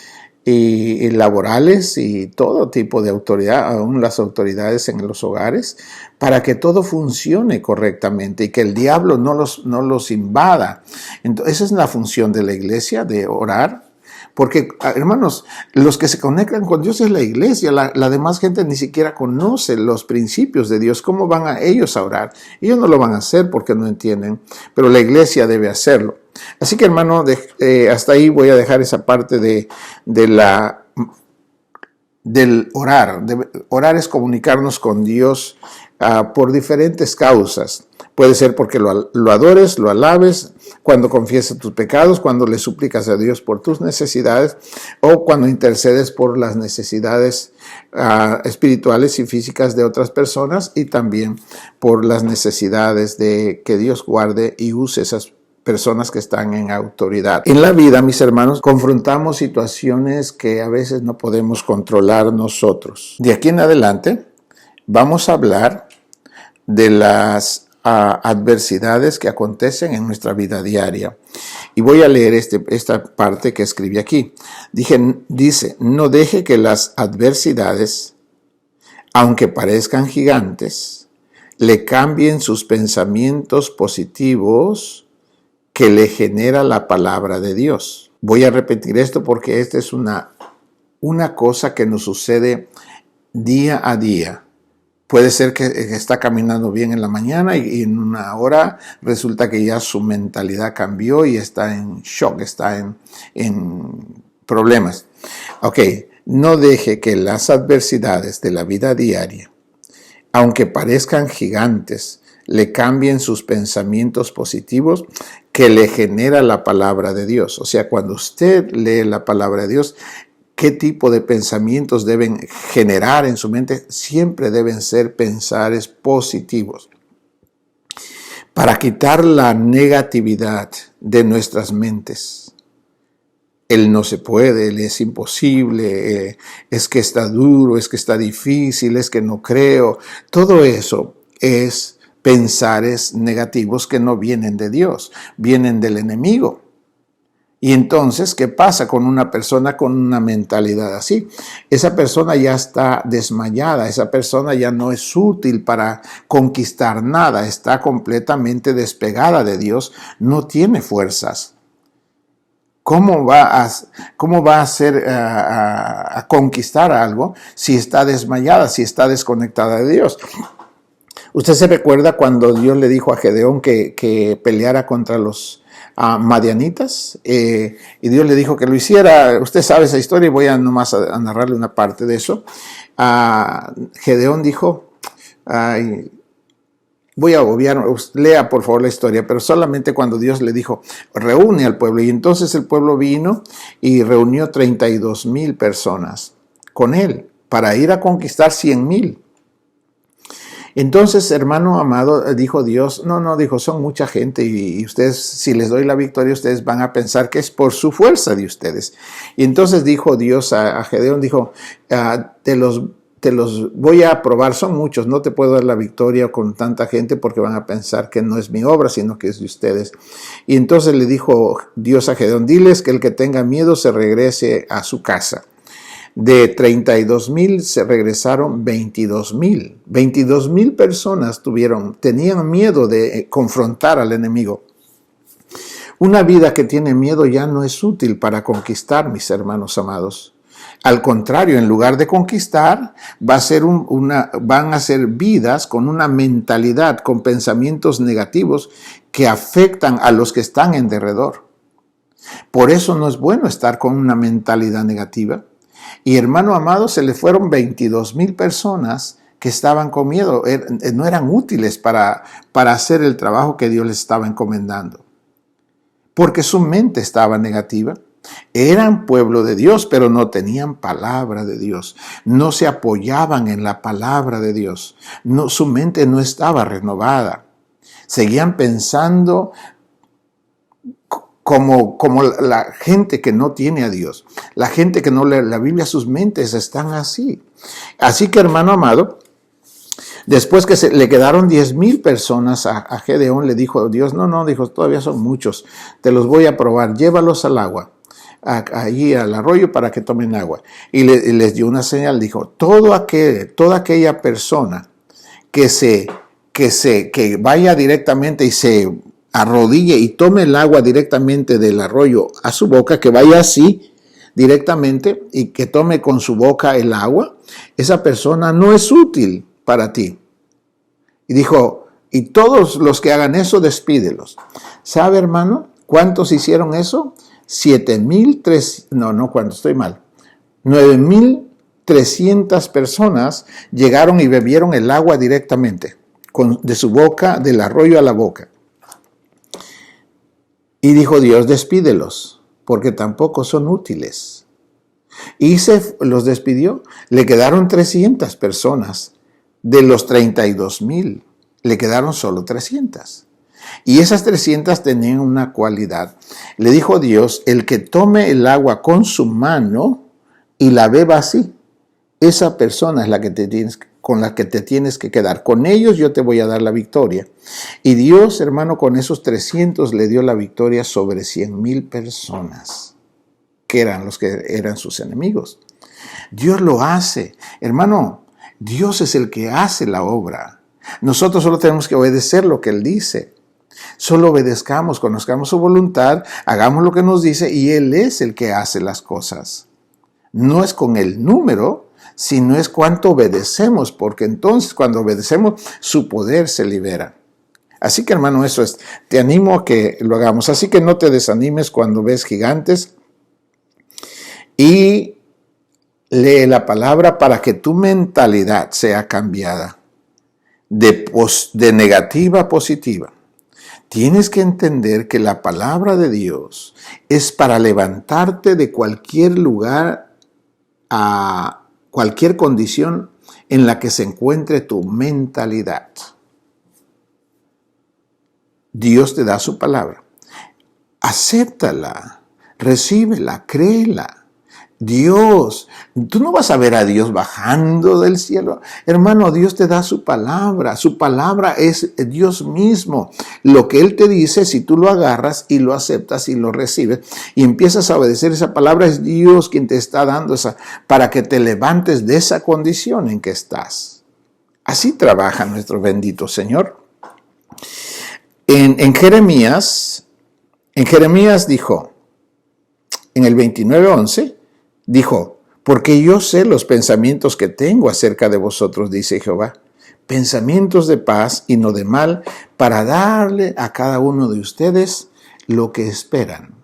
y laborales y todo tipo de autoridad, aún las autoridades en los hogares, para que todo funcione correctamente y que el diablo no los invada. Entonces, esa es la función de la iglesia, de orar. Porque, hermanos, los que se conectan con Dios es la iglesia. La demás gente ni siquiera conoce los principios de Dios. ¿Cómo van a ellos a orar? Ellos no lo van a hacer porque no entienden, pero la iglesia debe hacerlo. Así que, hermano, hasta ahí voy a dejar esa parte del orar. Orar es comunicarnos con Dios por diferentes causas. Puede ser porque lo adores, lo alabes, cuando confiesas tus pecados, cuando le suplicas a Dios por tus necesidades o cuando intercedes por las necesidades espirituales y físicas de otras personas y también por las necesidades de que Dios guarde y use esas personas que están en autoridad. En la vida, mis hermanos, confrontamos situaciones que a veces no podemos controlar nosotros. De aquí en adelante vamos a hablar de las adversidades que acontecen en nuestra vida diaria. Y voy a leer esta parte que escribí aquí. Dice, no deje que las adversidades, aunque parezcan gigantes, le cambien sus pensamientos positivos que le genera la palabra de Dios. Voy a repetir esto porque esta es una cosa que nos sucede día a día. Puede ser que está caminando bien en la mañana y en una hora resulta que ya su mentalidad cambió y está en shock, está en problemas. Ok, no deje que las adversidades de la vida diaria, aunque parezcan gigantes, le cambien sus pensamientos positivos que le genera la palabra de Dios. O sea, cuando usted lee la palabra de Dios, ¿qué tipo de pensamientos deben generar en su mente? Siempre deben ser pensares positivos. Para quitar la negatividad de nuestras mentes. El no se puede, el es imposible, es que está duro, es que está difícil, es que no creo. Todo eso es pensares negativos que no vienen de Dios, vienen del enemigo. Y entonces, ¿qué pasa con una persona con una mentalidad así? Esa persona ya está desmayada, esa persona ya no es útil para conquistar nada, está completamente despegada de Dios, no tiene fuerzas. ¿Cómo va a hacer a conquistar algo si está desmayada, si está desconectada de Dios? Usted se recuerda cuando Dios le dijo a Gedeón que peleara contra los madianitas, y Dios le dijo que lo hiciera. Usted sabe esa historia y voy a nomás a narrarle una parte de eso. Gedeón dijo, voy a obviar, lea por favor la historia, pero solamente cuando Dios le dijo, reúne al pueblo. Y entonces el pueblo vino y reunió 32,000 personas con él para ir a conquistar 100,000. Entonces, hermano amado, dijo Dios, no, dijo, son mucha gente y ustedes, si les doy la victoria, ustedes van a pensar que es por su fuerza de ustedes. Y entonces dijo Dios a Gedeón, dijo, te los voy a probar, son muchos, no te puedo dar la victoria con tanta gente porque van a pensar que no es mi obra, sino que es de ustedes. Y entonces le dijo Dios a Gedeón, diles que el que tenga miedo se regrese a su casa. De 32,000 se regresaron 22,000. 22,000 personas tenían miedo de confrontar al enemigo. Una vida que tiene miedo ya no es útil para conquistar, mis hermanos amados. Al contrario, en lugar de conquistar, van a ser vidas con una mentalidad, con pensamientos negativos que afectan a los que están en derredor. Por eso no es bueno estar con una mentalidad negativa. Y hermano amado, se le fueron 22,000 personas que estaban con miedo, no eran útiles para hacer el trabajo que Dios les estaba encomendando. Porque su mente estaba negativa. Eran pueblo de Dios, pero no tenían palabra de Dios. No se apoyaban en la palabra de Dios. No, su mente no estaba renovada. Seguían pensando como la gente que no tiene a Dios, la gente que no lee la Biblia, sus mentes están así. Así que, hermano amado, después que le quedaron 10,000 personas a Gedeón, le dijo Dios, no, dijo, todavía son muchos, te los voy a probar, llévalos al agua, allí al arroyo para que tomen agua. Y les dio una señal, dijo, toda aquella persona que vaya directamente y se arrodille y tome el agua directamente del arroyo a su boca, que vaya así directamente y que tome con su boca el agua, esa persona no es útil para ti. Y dijo, y todos los que hagan eso, despídelos. ¿Sabe, hermano, cuántos hicieron eso? 9,300 personas llegaron y bebieron el agua directamente, de su boca, del arroyo a la boca. Y dijo Dios, despídelos, porque tampoco son útiles. Y los despidió. Le quedaron 300 personas. De los 32,000, le quedaron solo 300. Y esas 300 tenían una cualidad. Le dijo Dios, el que tome el agua con su mano y la beba así, esa persona es con la que te tienes que quedar. Con ellos yo te voy a dar la victoria. Y Dios, hermano, con esos 300 le dio la victoria sobre 100,000 personas, que eran los que eran sus enemigos. Dios lo hace. Hermano, Dios es el que hace la obra. Nosotros solo tenemos que obedecer lo que Él dice. Solo obedezcamos, conozcamos su voluntad, hagamos lo que nos dice y Él es el que hace las cosas. No es con el número, sino es cuánto obedecemos, porque entonces cuando obedecemos, su poder se libera. Así que, hermano, eso es. Te animo a que lo hagamos. Así que no te desanimes cuando ves gigantes y lee la palabra para que tu mentalidad sea cambiada de negativa a positiva. Tienes que entender que la palabra de Dios es para levantarte de cualquier lugar a cualquier condición en la que se encuentre tu mentalidad. Dios te da su palabra. Acéptala, recíbela, créela. Dios, tú no vas a ver a Dios bajando del cielo. Hermano, Dios te da su palabra es Dios mismo. Lo que Él te dice, si tú lo agarras y lo aceptas y lo recibes y empiezas a obedecer esa palabra, es Dios quien te está dando esa, para que te levantes de esa condición en que estás. Así trabaja nuestro bendito Señor. En Jeremías dijo, en el 29:11, dijo, porque yo sé los pensamientos que tengo acerca de vosotros, dice Jehová, pensamientos de paz y no de mal, para darle a cada uno de ustedes lo que esperan.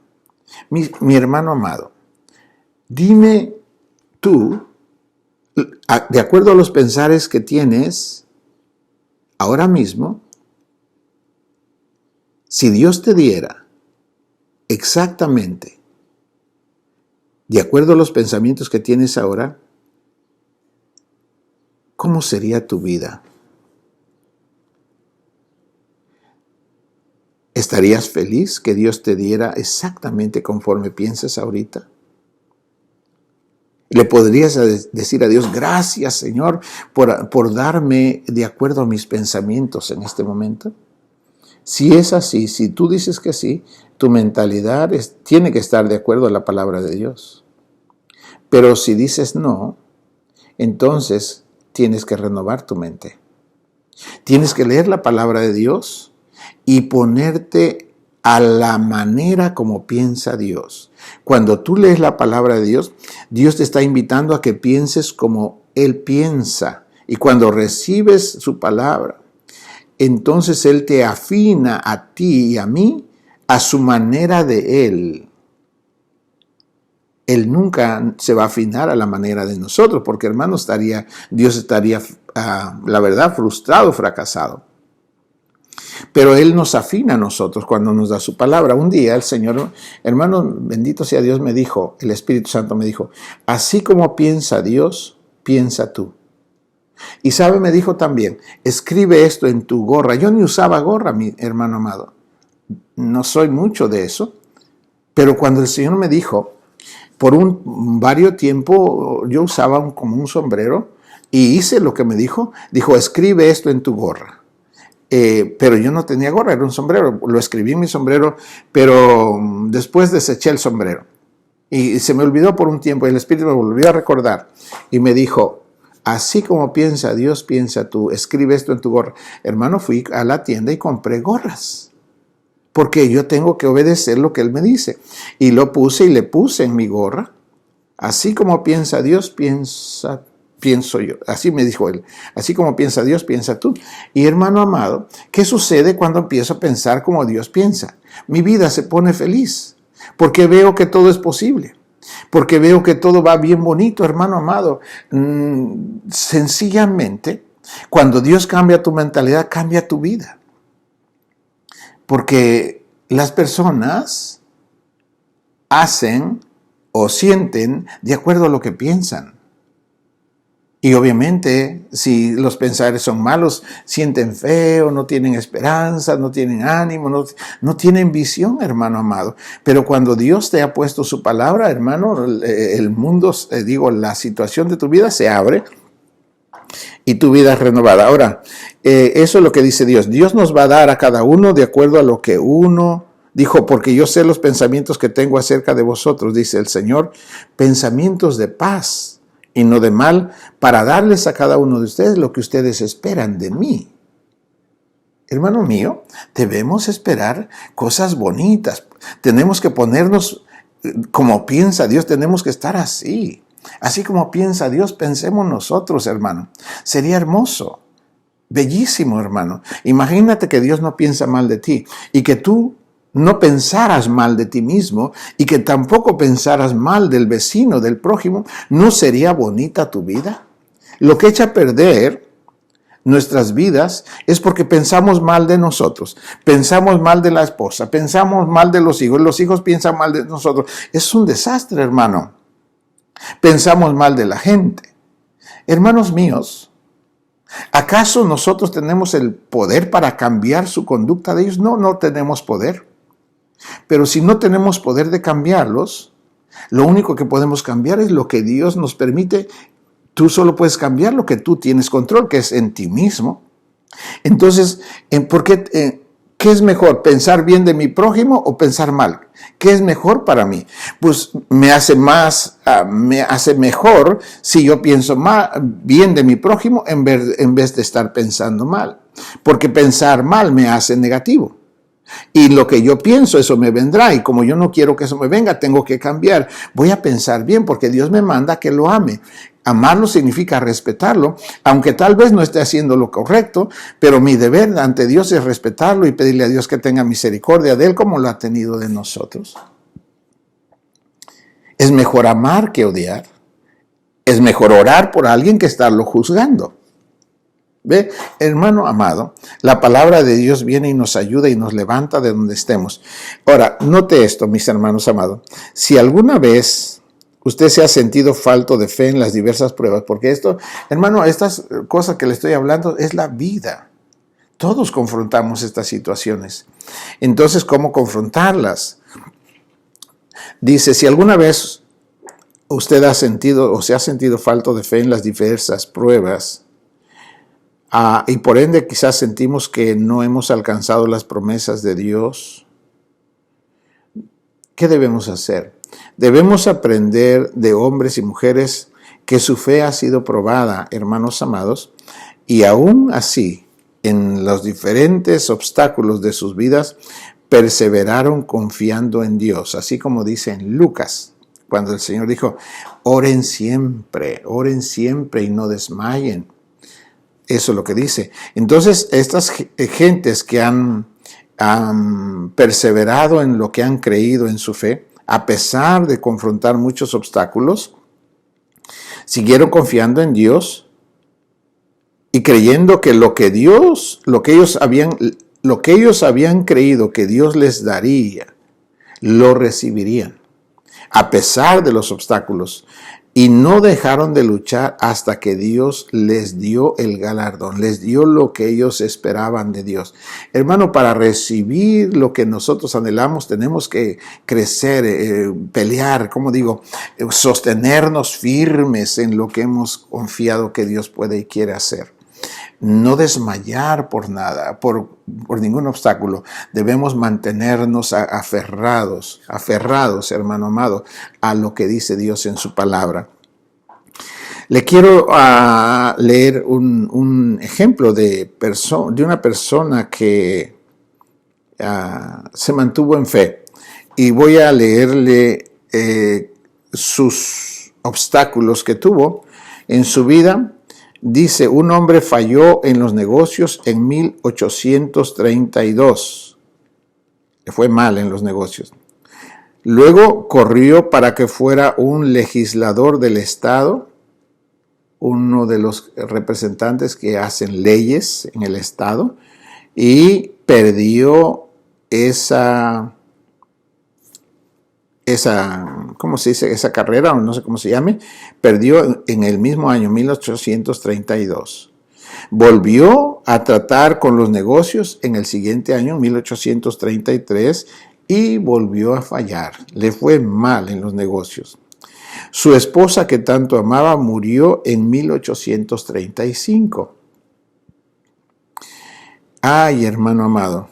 Mi hermano amado, dime tú, de acuerdo a los pensares que tienes ahora mismo, si Dios te diera exactamente, de acuerdo a los pensamientos que tienes ahora, ¿cómo sería tu vida? ¿Estarías feliz que Dios te diera exactamente conforme piensas ahorita? ¿Le podrías decir a Dios, gracias Señor por darme de acuerdo a mis pensamientos en este momento? Si es así, si tú dices que sí, tu mentalidad tiene que estar de acuerdo a la palabra de Dios. Pero si dices no, entonces tienes que renovar tu mente. Tienes que leer la palabra de Dios y ponerte a la manera como piensa Dios. Cuando tú lees la palabra de Dios, Dios te está invitando a que pienses como Él piensa. Y cuando recibes su palabra, entonces Él te afina a ti y a mí a su manera de Él. Él nunca se va a afinar a la manera de nosotros, porque hermano, Dios estaría, la verdad, frustrado, fracasado. Pero Él nos afina a nosotros cuando nos da su palabra. Un día el Señor, hermano, bendito sea Dios, me dijo, el Espíritu Santo me dijo, así como piensa Dios, piensa tú. Y sabe, me dijo también, escribe esto en tu gorra. Yo ni usaba gorra, mi hermano amado. No soy mucho de eso. Pero cuando el Señor me dijo, por varios tiempo yo usaba como un sombrero y hice lo que me dijo. Dijo, escribe esto en tu gorra. Pero yo no tenía gorra, era un sombrero. Lo escribí en mi sombrero, pero después deseché el sombrero. Y se me olvidó por un tiempo y el Espíritu me volvió a recordar. Y me dijo, así como piensa Dios, piensa tú. Escribe esto en tu gorra. Hermano, fui a la tienda y compré gorras. Porque yo tengo que obedecer lo que Él me dice. Y lo puse y le puse en mi gorra. Así como piensa Dios, pienso yo. Así me dijo Él. Así como piensa Dios, piensa tú. Y hermano amado, ¿qué sucede cuando empiezo a pensar como Dios piensa? Mi vida se pone feliz. Porque veo que todo es posible. Porque veo que todo va bien bonito, hermano amado. Sencillamente, cuando Dios cambia tu mentalidad, cambia tu vida. Porque las personas hacen o sienten de acuerdo a lo que piensan. Y obviamente, si los pensares son malos, sienten feo, no tienen esperanza, no tienen ánimo, no tienen visión, hermano amado. Pero cuando Dios te ha puesto su palabra, hermano, el mundo, la situación de tu vida se abre y tu vida es renovada. Ahora, eso es lo que dice Dios. Dios nos va a dar a cada uno de acuerdo a lo que uno dijo, porque yo sé los pensamientos que tengo acerca de vosotros, dice el Señor, pensamientos de paz y no de mal, para darles a cada uno de ustedes lo que ustedes esperan de mí. Hermano mío, debemos esperar cosas bonitas. Tenemos que ponernos como piensa Dios, tenemos que estar así. Así como piensa Dios, pensemos nosotros, hermano. Sería hermoso, bellísimo, hermano. Imagínate que Dios no piensa mal de ti y que tú no pensaras mal de ti mismo y que tampoco pensaras mal del vecino, del prójimo. ¿No sería bonita tu vida? Lo que echa a perder nuestras vidas es porque pensamos mal de nosotros, pensamos mal de la esposa, pensamos mal de los hijos piensan mal de nosotros. Es un desastre, hermano. Pensamos mal de la gente. Hermanos míos, ¿acaso nosotros tenemos el poder para cambiar su conducta de ellos? No, no tenemos poder. Pero si no tenemos poder de cambiarlos, lo único que podemos cambiar es lo que Dios nos permite. Tú solo puedes cambiar lo que tú tienes control, que es en ti mismo. Entonces, ¿qué es mejor? ¿Pensar bien de mi prójimo o pensar mal? ¿Qué es mejor para mí? Pues me hace mejor si yo pienso bien de mi prójimo en vez de estar pensando mal. Porque pensar mal me hace negativo. Y lo que yo pienso, eso me vendrá. Y como yo no quiero que eso me venga, tengo que cambiar. Voy a pensar bien porque Dios me manda que lo ame. Amarlo significa respetarlo, aunque tal vez no esté haciendo lo correcto, pero mi deber ante Dios es respetarlo y pedirle a Dios que tenga misericordia de él como lo ha tenido de nosotros. Es mejor amar que odiar. Es mejor orar por alguien que estarlo juzgando. ¿Ve? Hermano amado, la palabra de Dios viene y nos ayuda y nos levanta de donde estemos. Ahora, note esto, mis hermanos amados. Si alguna vez usted se ha sentido falto de fe en las diversas pruebas, porque esto, hermano, estas cosas que le estoy hablando es la vida. Todos confrontamos estas situaciones. Entonces, ¿cómo confrontarlas? Dice, si alguna vez usted ha sentido o se ha sentido falto de fe en las diversas pruebas, y por ende quizás sentimos que no hemos alcanzado las promesas de Dios, ¿qué debemos hacer? Debemos aprender de hombres y mujeres que su fe ha sido probada, hermanos amados, y aún así, en los diferentes obstáculos de sus vidas, perseveraron confiando en Dios, así como dice en Lucas, cuando el Señor dijo, oren siempre y no desmayen. Eso es lo que dice. Entonces, estas gentes que han perseverado en lo que han creído en su fe, a pesar de confrontar muchos obstáculos, siguieron confiando en Dios y creyendo que lo que ellos habían creído que Dios les daría, lo recibirían, a pesar de los obstáculos. Y no dejaron de luchar hasta que Dios les dio el galardón, les dio lo que ellos esperaban de Dios. Hermano, para recibir lo que nosotros anhelamos, tenemos que crecer, pelear, sostenernos firmes en lo que hemos confiado que Dios puede y quiere hacer. No desmayar por nada, por ningún obstáculo. Debemos mantenernos aferrados, hermano amado, a lo que dice Dios en su palabra. Le quiero leer un ejemplo de una persona que se mantuvo en fe. Y voy a leerle sus obstáculos que tuvo en su vida. Dice, un hombre falló en los negocios en 1832. Le fue mal en los negocios. Luego corrió para que fuera un legislador del Estado, uno de los representantes que hacen leyes en el Estado, y perdió esa ¿cómo se dice? Esa carrera, o no sé cómo se llame, perdió en el mismo año, 1832. Volvió a tratar con los negocios en el siguiente año, 1833, y volvió a fallar. Le fue mal en los negocios. Su esposa, que tanto amaba, murió en 1835. Ay, hermano amado,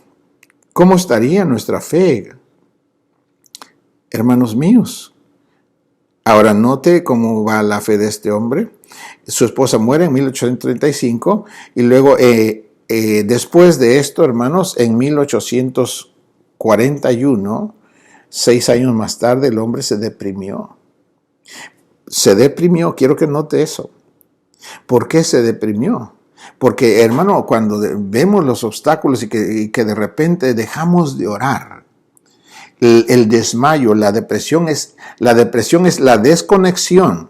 ¿cómo estaría nuestra fe? Hermanos míos, ahora note cómo va la fe de este hombre. Su esposa muere en 1835 y luego después de esto, hermanos, en 1841, 6 años más tarde, el hombre se deprimió. Quiero que note eso. ¿Por qué se deprimió? Porque, hermano, cuando vemos los obstáculos y que de repente dejamos de orar, el desmayo, la depresión es la desconexión.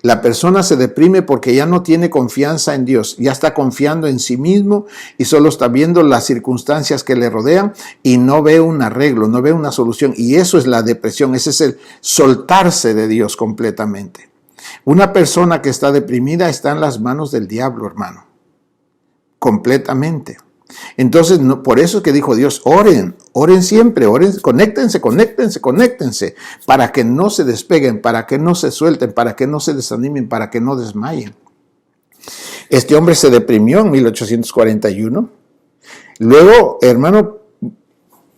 La persona se deprime porque ya no tiene confianza en Dios, ya está confiando en sí mismo y solo está viendo las circunstancias que le rodean y no ve un arreglo, no ve una solución. Y eso es la depresión, ese es el soltarse de Dios completamente. Una persona que está deprimida está en las manos del diablo, hermano, completamente. Entonces, por eso es que dijo Dios, oren siempre, conéctense, para que no se despeguen, para que no se suelten, para que no se desanimen, para que no desmayen. Este hombre se deprimió en 1841. Luego, hermano,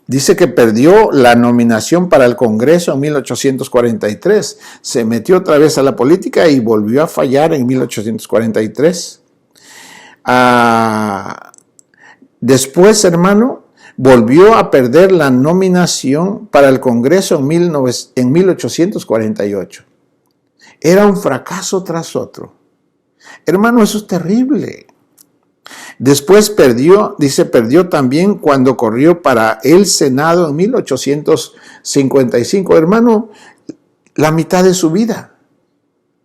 dice que perdió la nominación para el Congreso en 1843. Se metió otra vez a la política y volvió a fallar en 1843. Después, hermano, volvió a perder la nominación para el Congreso en 1848. Era un fracaso tras otro. Hermano, eso es terrible. Después perdió también cuando corrió para el Senado en 1855. Hermano, la mitad de su vida.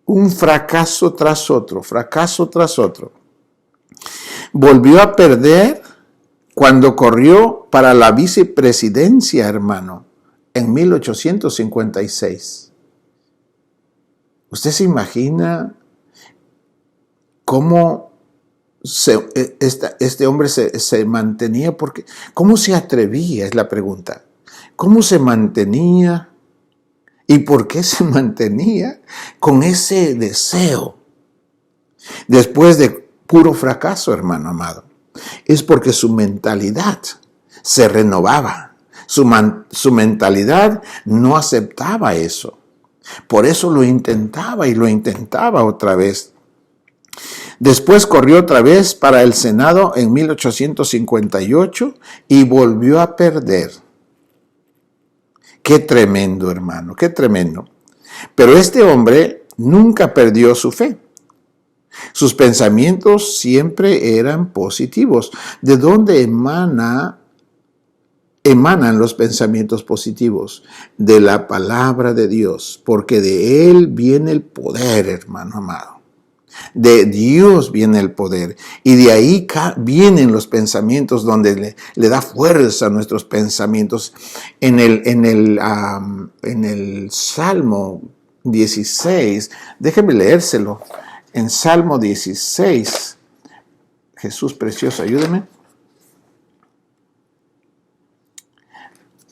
Un fracaso tras otro, fracaso tras otro. Volvió a perder cuando corrió para la vicepresidencia, hermano, en 1856. ¿Usted se imagina cómo este hombre se mantenía? Porque, ¿cómo se atrevía? Es la pregunta. ¿Cómo se mantenía? ¿Y por qué se mantenía con ese deseo? Después de puro fracaso, hermano amado. Es porque su mentalidad se renovaba. Su mentalidad no aceptaba eso. Por eso lo intentaba y lo intentaba otra vez. Después corrió otra vez para el Senado en 1858 y volvió a perder. Qué tremendo, hermano, qué tremendo. Pero este hombre nunca perdió su fe. Sus pensamientos siempre eran positivos. ¿De dónde emanan los pensamientos positivos? De la palabra de Dios, porque de Él viene el poder, hermano amado. De Dios viene el poder y de ahí vienen los pensamientos donde le da fuerza a nuestros pensamientos. En el Salmo 16, déjenme leérselo. En Salmo 16, Jesús precioso, ayúdeme.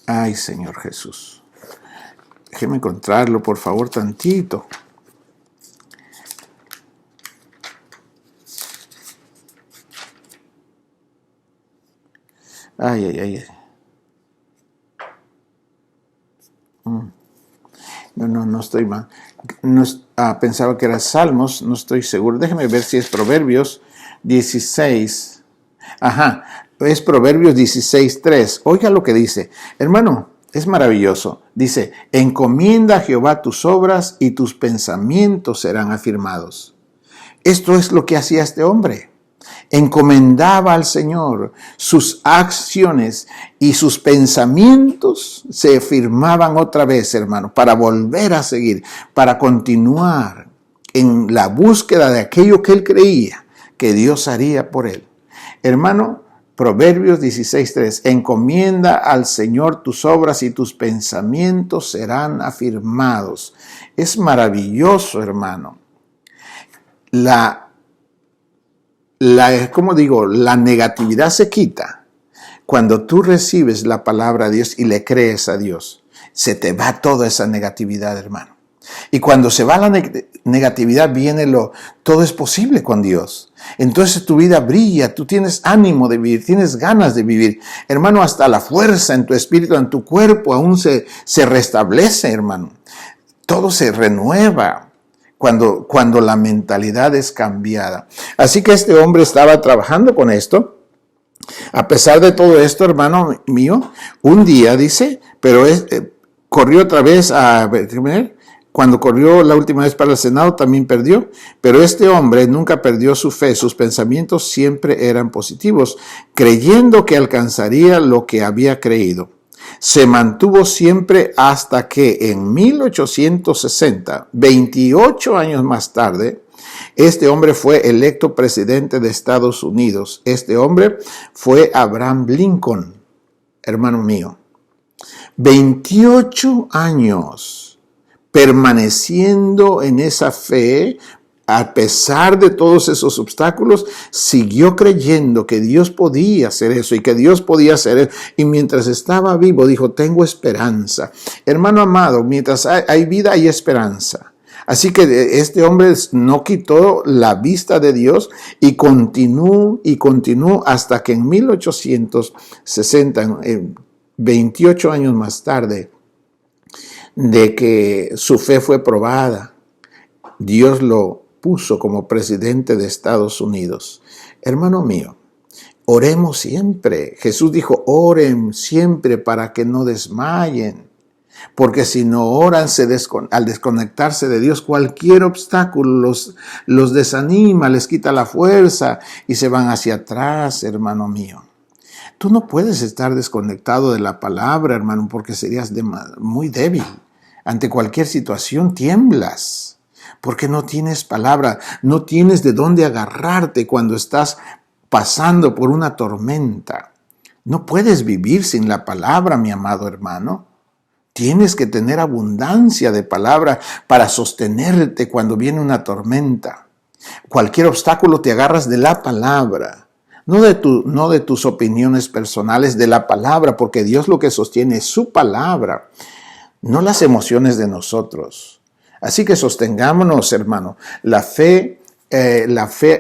Ay, Señor Jesús. Déjeme encontrarlo, por favor, tantito. Ay. No estoy mal. Pensaba que era Salmos, no estoy seguro. Déjeme ver si es Proverbios 16. Es Proverbios 16:3. Oiga lo que dice. Hermano, es maravilloso. Dice, encomienda a Jehová tus obras y tus pensamientos serán afirmados. Esto es lo que hacía este hombre. Encomendaba al Señor sus acciones y sus pensamientos se firmaban otra vez, hermano, para volver a seguir, para continuar en la búsqueda de aquello que él creía que Dios haría por él. Hermano, Proverbios 16:3, encomienda al Señor tus obras y tus pensamientos serán afirmados. Es maravilloso, hermano. La negatividad se quita cuando tú recibes la palabra de Dios y le crees a Dios. Se te va toda esa negatividad, hermano. Y cuando se va la negatividad, viene todo es posible con Dios. Entonces tu vida brilla, tú tienes ánimo de vivir, tienes ganas de vivir. Hermano, hasta la fuerza en tu espíritu, en tu cuerpo, aún se restablece, hermano. Todo se renueva cuando la mentalidad es cambiada. Así que este hombre estaba trabajando con esto. A pesar de todo esto, hermano mío, un día dice, pero corrió otra vez cuando corrió la última vez para el Senado también perdió, pero este hombre nunca perdió su fe, sus pensamientos siempre eran positivos, creyendo que alcanzaría lo que había creído. Se mantuvo siempre hasta que en 1860, 28 años más tarde, este hombre fue electo presidente de Estados Unidos. Este hombre fue Abraham Lincoln, hermano mío. 28 años permaneciendo en esa fe, a pesar de todos esos obstáculos, siguió creyendo que Dios podía hacer eso y que Dios podía hacer eso. Y mientras estaba vivo, dijo, tengo esperanza. Hermano amado, mientras hay vida, hay esperanza. Así que este hombre no quitó la vista de Dios y continuó hasta que en 1860, 28 años más tarde, de que su fe fue probada, Dios lo puso como presidente de Estados Unidos. Hermano mío, Oremos siempre. Jesús dijo, oren siempre para que no desmayen. Porque si no oran, al desconectarse de Dios, cualquier obstáculo los desanima, les quita la fuerza y se van hacia atrás, hermano mío. Tú no puedes estar desconectado de la palabra, hermano, porque serías muy débil. Ante cualquier situación tiemblas, porque no tienes palabra, no tienes de dónde agarrarte cuando estás pasando por una tormenta. No puedes vivir sin la palabra, mi amado hermano. Tienes que tener abundancia de palabra para sostenerte cuando viene una tormenta. Cualquier obstáculo te agarras de la palabra, no de tus opiniones personales, de la palabra, porque Dios lo que sostiene es su palabra, no las emociones de nosotros. Así que sostengámonos, hermano. La fe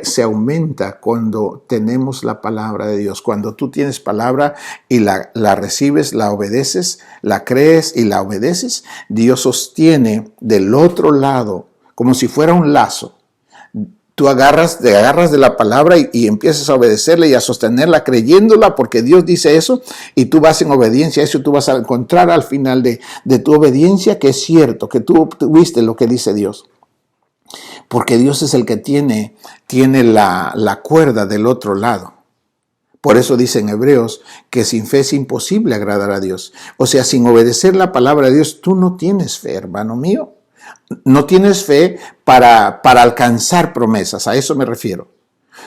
se aumenta cuando tenemos la palabra de Dios. Cuando tú tienes palabra y la recibes, la obedeces, la crees y la obedeces, Dios sostiene del otro lado, como si fuera un lazo. Tú te agarras de la palabra y empiezas a obedecerla y a sostenerla creyéndola porque Dios dice eso y tú vas en obediencia a eso. Tú vas a encontrar al final de tu obediencia que es cierto, que tú tuviste lo que dice Dios. Porque Dios es el que tiene la cuerda del otro lado. Por eso dice en Hebreos que sin fe es imposible agradar a Dios. O sea, sin obedecer la palabra de Dios, tú no tienes fe, hermano mío. No tienes fe para alcanzar promesas, a eso me refiero.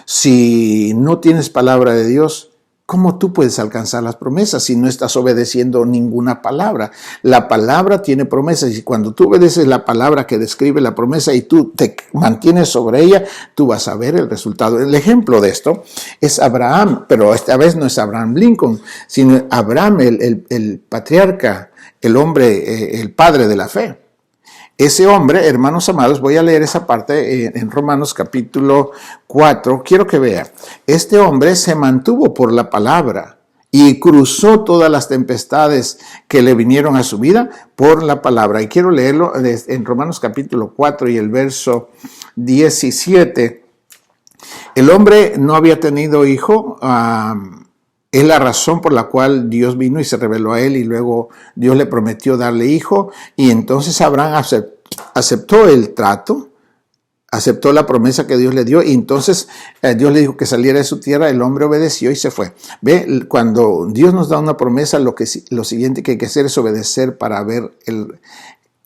Si no tienes palabra de Dios, ¿cómo tú puedes alcanzar las promesas si no estás obedeciendo ninguna palabra? La palabra tiene promesas y cuando tú obedeces la palabra que describe la promesa y tú te mantienes sobre ella, tú vas a ver el resultado. El ejemplo de esto es Abraham, pero esta vez no es Abraham Lincoln, sino Abraham, el patriarca, el hombre, el padre de la fe. Ese hombre, hermanos amados, voy a leer esa parte en Romanos capítulo 4. Quiero que vea. Este hombre se mantuvo por la palabra y cruzó todas las tempestades que le vinieron a su vida por la palabra. Y quiero leerlo en Romanos capítulo 4 y el verso 17. El hombre no había tenido hijo. Es la razón por la cual Dios vino y se reveló a él y luego Dios le prometió darle hijo y entonces Abraham aceptó el trato, aceptó la promesa que Dios le dio y entonces Dios le dijo que saliera de su tierra, el hombre obedeció y se fue. Ve, cuando Dios nos da una promesa, lo siguiente que hay que hacer es obedecer para ver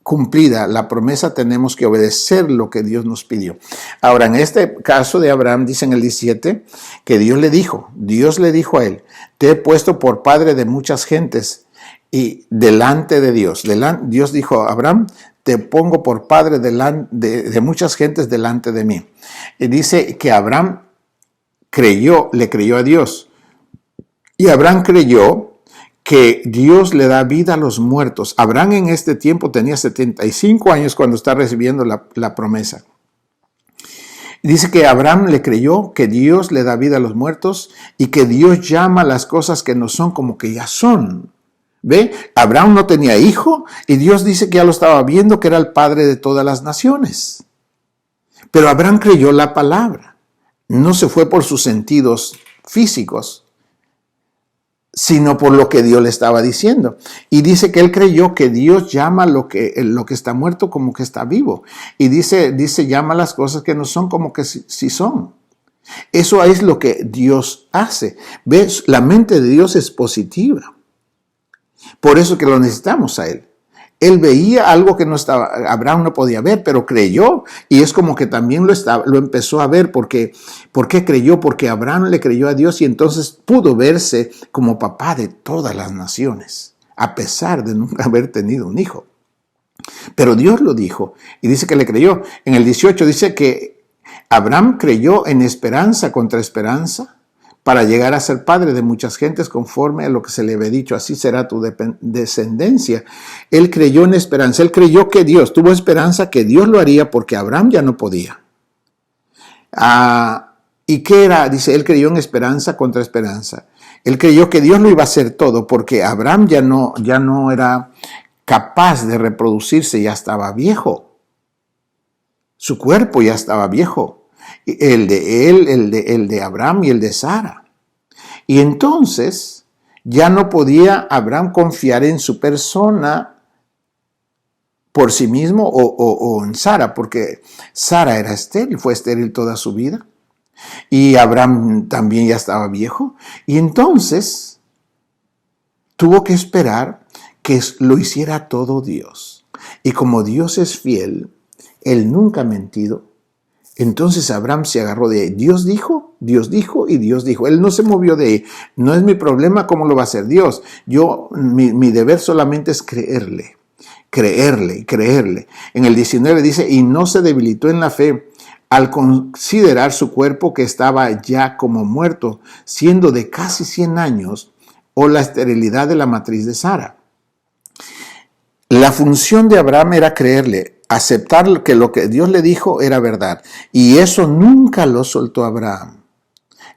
cumplida la promesa, tenemos que obedecer lo que Dios nos pidió. Ahora, en este caso de Abraham, dice en el 17, que Dios le dijo a él, te he puesto por padre de muchas gentes y delante de Dios. Dios dijo a Abraham, te pongo por padre de muchas gentes delante de mí. Y dice que Abraham le creyó a Dios. Y Abraham creyó que Dios le da vida a los muertos. Abraham en este tiempo tenía 75 años cuando está recibiendo la promesa. Dice que Abraham le creyó que Dios le da vida a los muertos y que Dios llama las cosas que no son como que ya son. ¿Ve? Abraham no tenía hijo y Dios dice que ya lo estaba viendo, que era el padre de todas las naciones. Pero Abraham creyó la palabra. No se fue por sus sentidos físicos, sino por lo que Dios le estaba diciendo. Y dice que él creyó que Dios llama lo que está muerto como que está vivo. Y dice llama las cosas que no son como que sí son. Eso es lo que Dios hace. ¿Ves? La mente de Dios es positiva. Por eso que lo necesitamos a él. Él veía algo que Abraham no podía ver, pero creyó y es como que también lo empezó a ver. ¿Por qué creyó? Porque Abraham le creyó a Dios y entonces pudo verse como papá de todas las naciones, a pesar de nunca haber tenido un hijo. Pero Dios lo dijo y dice que le creyó. En el 18 dice que Abraham creyó en esperanza contra esperanza, para llegar a ser padre de muchas gentes conforme a lo que se le había dicho, así será tu descendencia. Él creyó en esperanza, él creyó que Dios, tuvo esperanza que Dios lo haría porque Abraham ya no podía. ¿Y qué era? Dice, él creyó en esperanza contra esperanza. Él creyó que Dios lo iba a hacer todo porque Abraham ya no era capaz de reproducirse, ya estaba viejo. Su cuerpo ya estaba viejo. El de Abraham y el de Sara. Y entonces ya no podía Abraham confiar en su persona por sí mismo o en Sara, porque Sara era estéril, fue estéril toda su vida. Y Abraham también ya estaba viejo. Y entonces tuvo que esperar que lo hiciera todo Dios. Y como Dios es fiel, Él nunca ha mentido. Entonces Abraham se agarró de Dios dijo y Dios dijo. Él no se movió de ahí. No es mi problema cómo lo va a hacer Dios. Mi deber solamente es creerle. En el 19 dice, y no se debilitó en la fe al considerar su cuerpo que estaba ya como muerto, siendo de casi 100 años, o la esterilidad de la matriz de Sara. La función de Abraham era creerle, aceptar que lo que Dios le dijo era verdad. Y eso nunca lo soltó Abraham.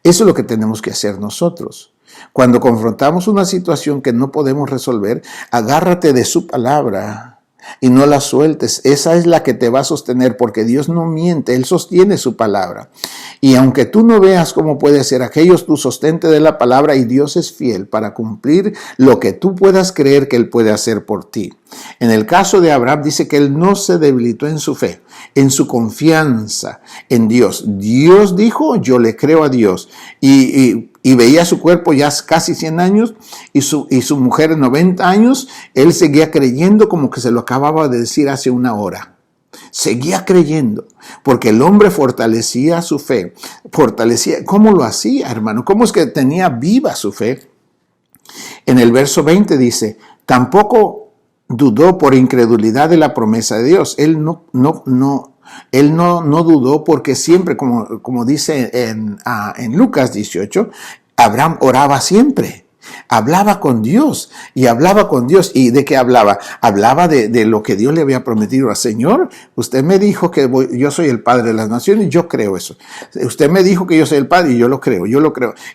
Eso es lo que tenemos que hacer nosotros. Cuando confrontamos una situación que no podemos resolver, agárrate de su palabra y no la sueltes. Esa es la que te va a sostener, porque Dios no miente, Él sostiene su palabra. Y aunque tú no veas cómo puede ser aquello, tú sostente de la palabra, y Dios es fiel para cumplir lo que tú puedas creer que Él puede hacer por ti. En el caso de Abraham dice que él no se debilitó en su fe, en su confianza en Dios. Dios dijo, yo le creo a Dios. Y veía su cuerpo ya casi 100 años y su mujer 90 años. Él seguía creyendo como que se lo acababa de decir hace una hora. Seguía creyendo, porque el hombre fortalecía su fe. ¿Cómo lo hacía, hermano? ¿Cómo es que tenía viva su fe? En el verso 20 dice, tampoco dudó por incredulidad de la promesa de Dios. Él no dudó porque siempre, como dice en Lucas 18, Abraham oraba siempre. Hablaba con Dios y hablaba con Dios. ¿Y de qué hablaba? Hablaba de lo que Dios le había prometido al Señor. Usted me dijo que yo soy el Padre de las Naciones, y yo creo eso. Usted me dijo que yo soy el Padre y yo lo creo.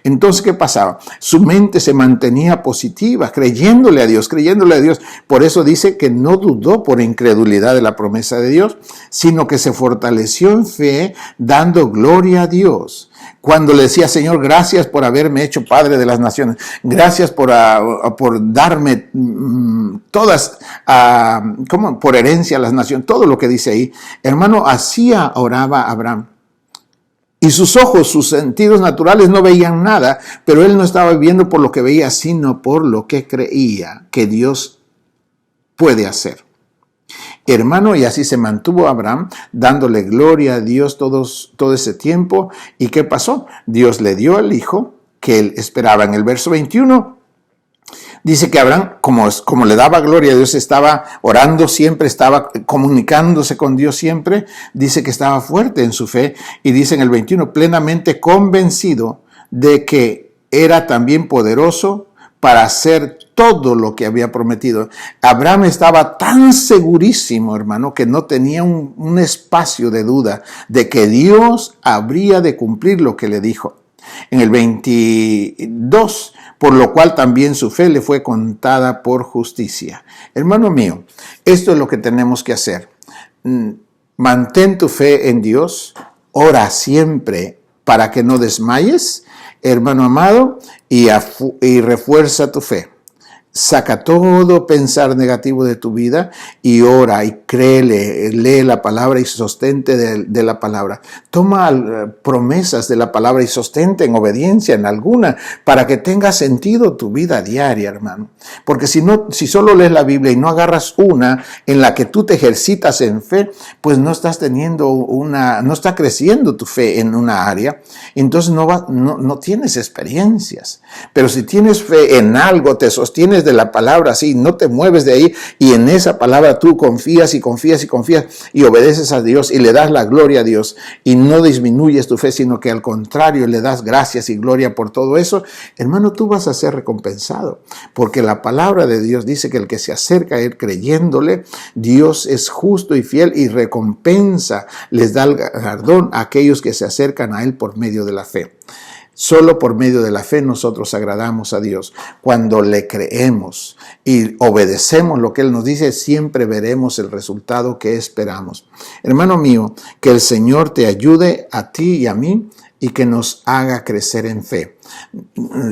Entonces, ¿qué pasaba? Su mente se mantenía positiva, creyéndole a Dios. Por eso dice que no dudó por incredulidad de la promesa de Dios, sino que se fortaleció en fe, dando gloria a Dios. Cuando le decía, Señor, gracias por haberme hecho Padre de las Naciones. Gracias por darme todas, por herencia a las naciones. Todo lo que dice ahí. Hermano, así oraba Abraham. Y sus ojos, sus sentidos naturales no veían nada, pero él no estaba viviendo por lo que veía, sino por lo que creía que Dios puede hacer. Hermano, y así se mantuvo Abraham, dándole gloria a Dios todo ese tiempo. ¿Y qué pasó? Dios le dio el hijo que él esperaba. En el verso 21 dice que Abraham, como le daba gloria a Dios, estaba orando siempre, estaba comunicándose con Dios siempre. Dice que estaba fuerte en su fe, y dice en el 21, plenamente convencido de que era también poderoso para hacer todo lo que había prometido. Abraham estaba tan segurísimo, hermano, que no tenía un espacio de duda de que Dios habría de cumplir lo que le dijo. En el 22, por lo cual también su fe le fue contada por justicia. Hermano mío, esto es lo que tenemos que hacer. Mantén tu fe en Dios, ora siempre para que no desmayes, hermano amado, y refuerza tu fe. Saca todo pensar negativo de tu vida y ora y créele, lee la palabra y sostente de la palabra. Toma promesas de la palabra y sostente en obediencia en alguna, para que tenga sentido tu vida diaria, hermano. Porque si solo lees la Biblia y no agarras una en la que tú te ejercitas en fe, pues no está creciendo tu fe en una área. Entonces no tienes experiencias. Pero si tienes fe en algo, te sostienes de la palabra, así, no te mueves de ahí, y en esa palabra tú confías y obedeces a Dios y le das la gloria a Dios, y no disminuyes tu fe, sino que al contrario le das gracias y gloria por todo eso. Hermano, tú vas a ser recompensado, porque la palabra de Dios dice que el que se acerca a Él creyéndole, Dios es justo y fiel y recompensa, les da el galardón a aquellos que se acercan a Él por medio de la fe. Solo por medio de la fe nosotros agradamos a Dios. Cuando le creemos y obedecemos lo que Él nos dice, siempre veremos el resultado que esperamos. Hermano mío, que el Señor te ayude a ti y a mí y que nos haga crecer en fe.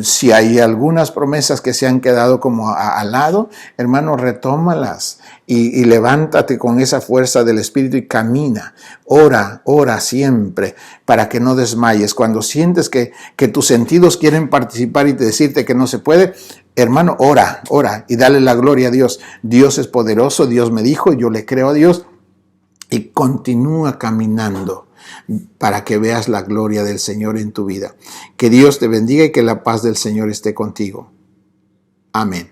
Si hay algunas promesas que se han quedado como al lado, hermano, retómalas y levántate con esa fuerza del Espíritu y camina. Ora siempre para que no desmayes. Cuando sientes que tus sentidos quieren participar y decirte que no se puede, hermano, ora y dale la gloria a Dios. Dios es poderoso, Dios me dijo, yo le creo a Dios, y continúa caminando para que veas la gloria del Señor en tu vida. Que Dios te bendiga y que la paz del Señor esté contigo. Amén.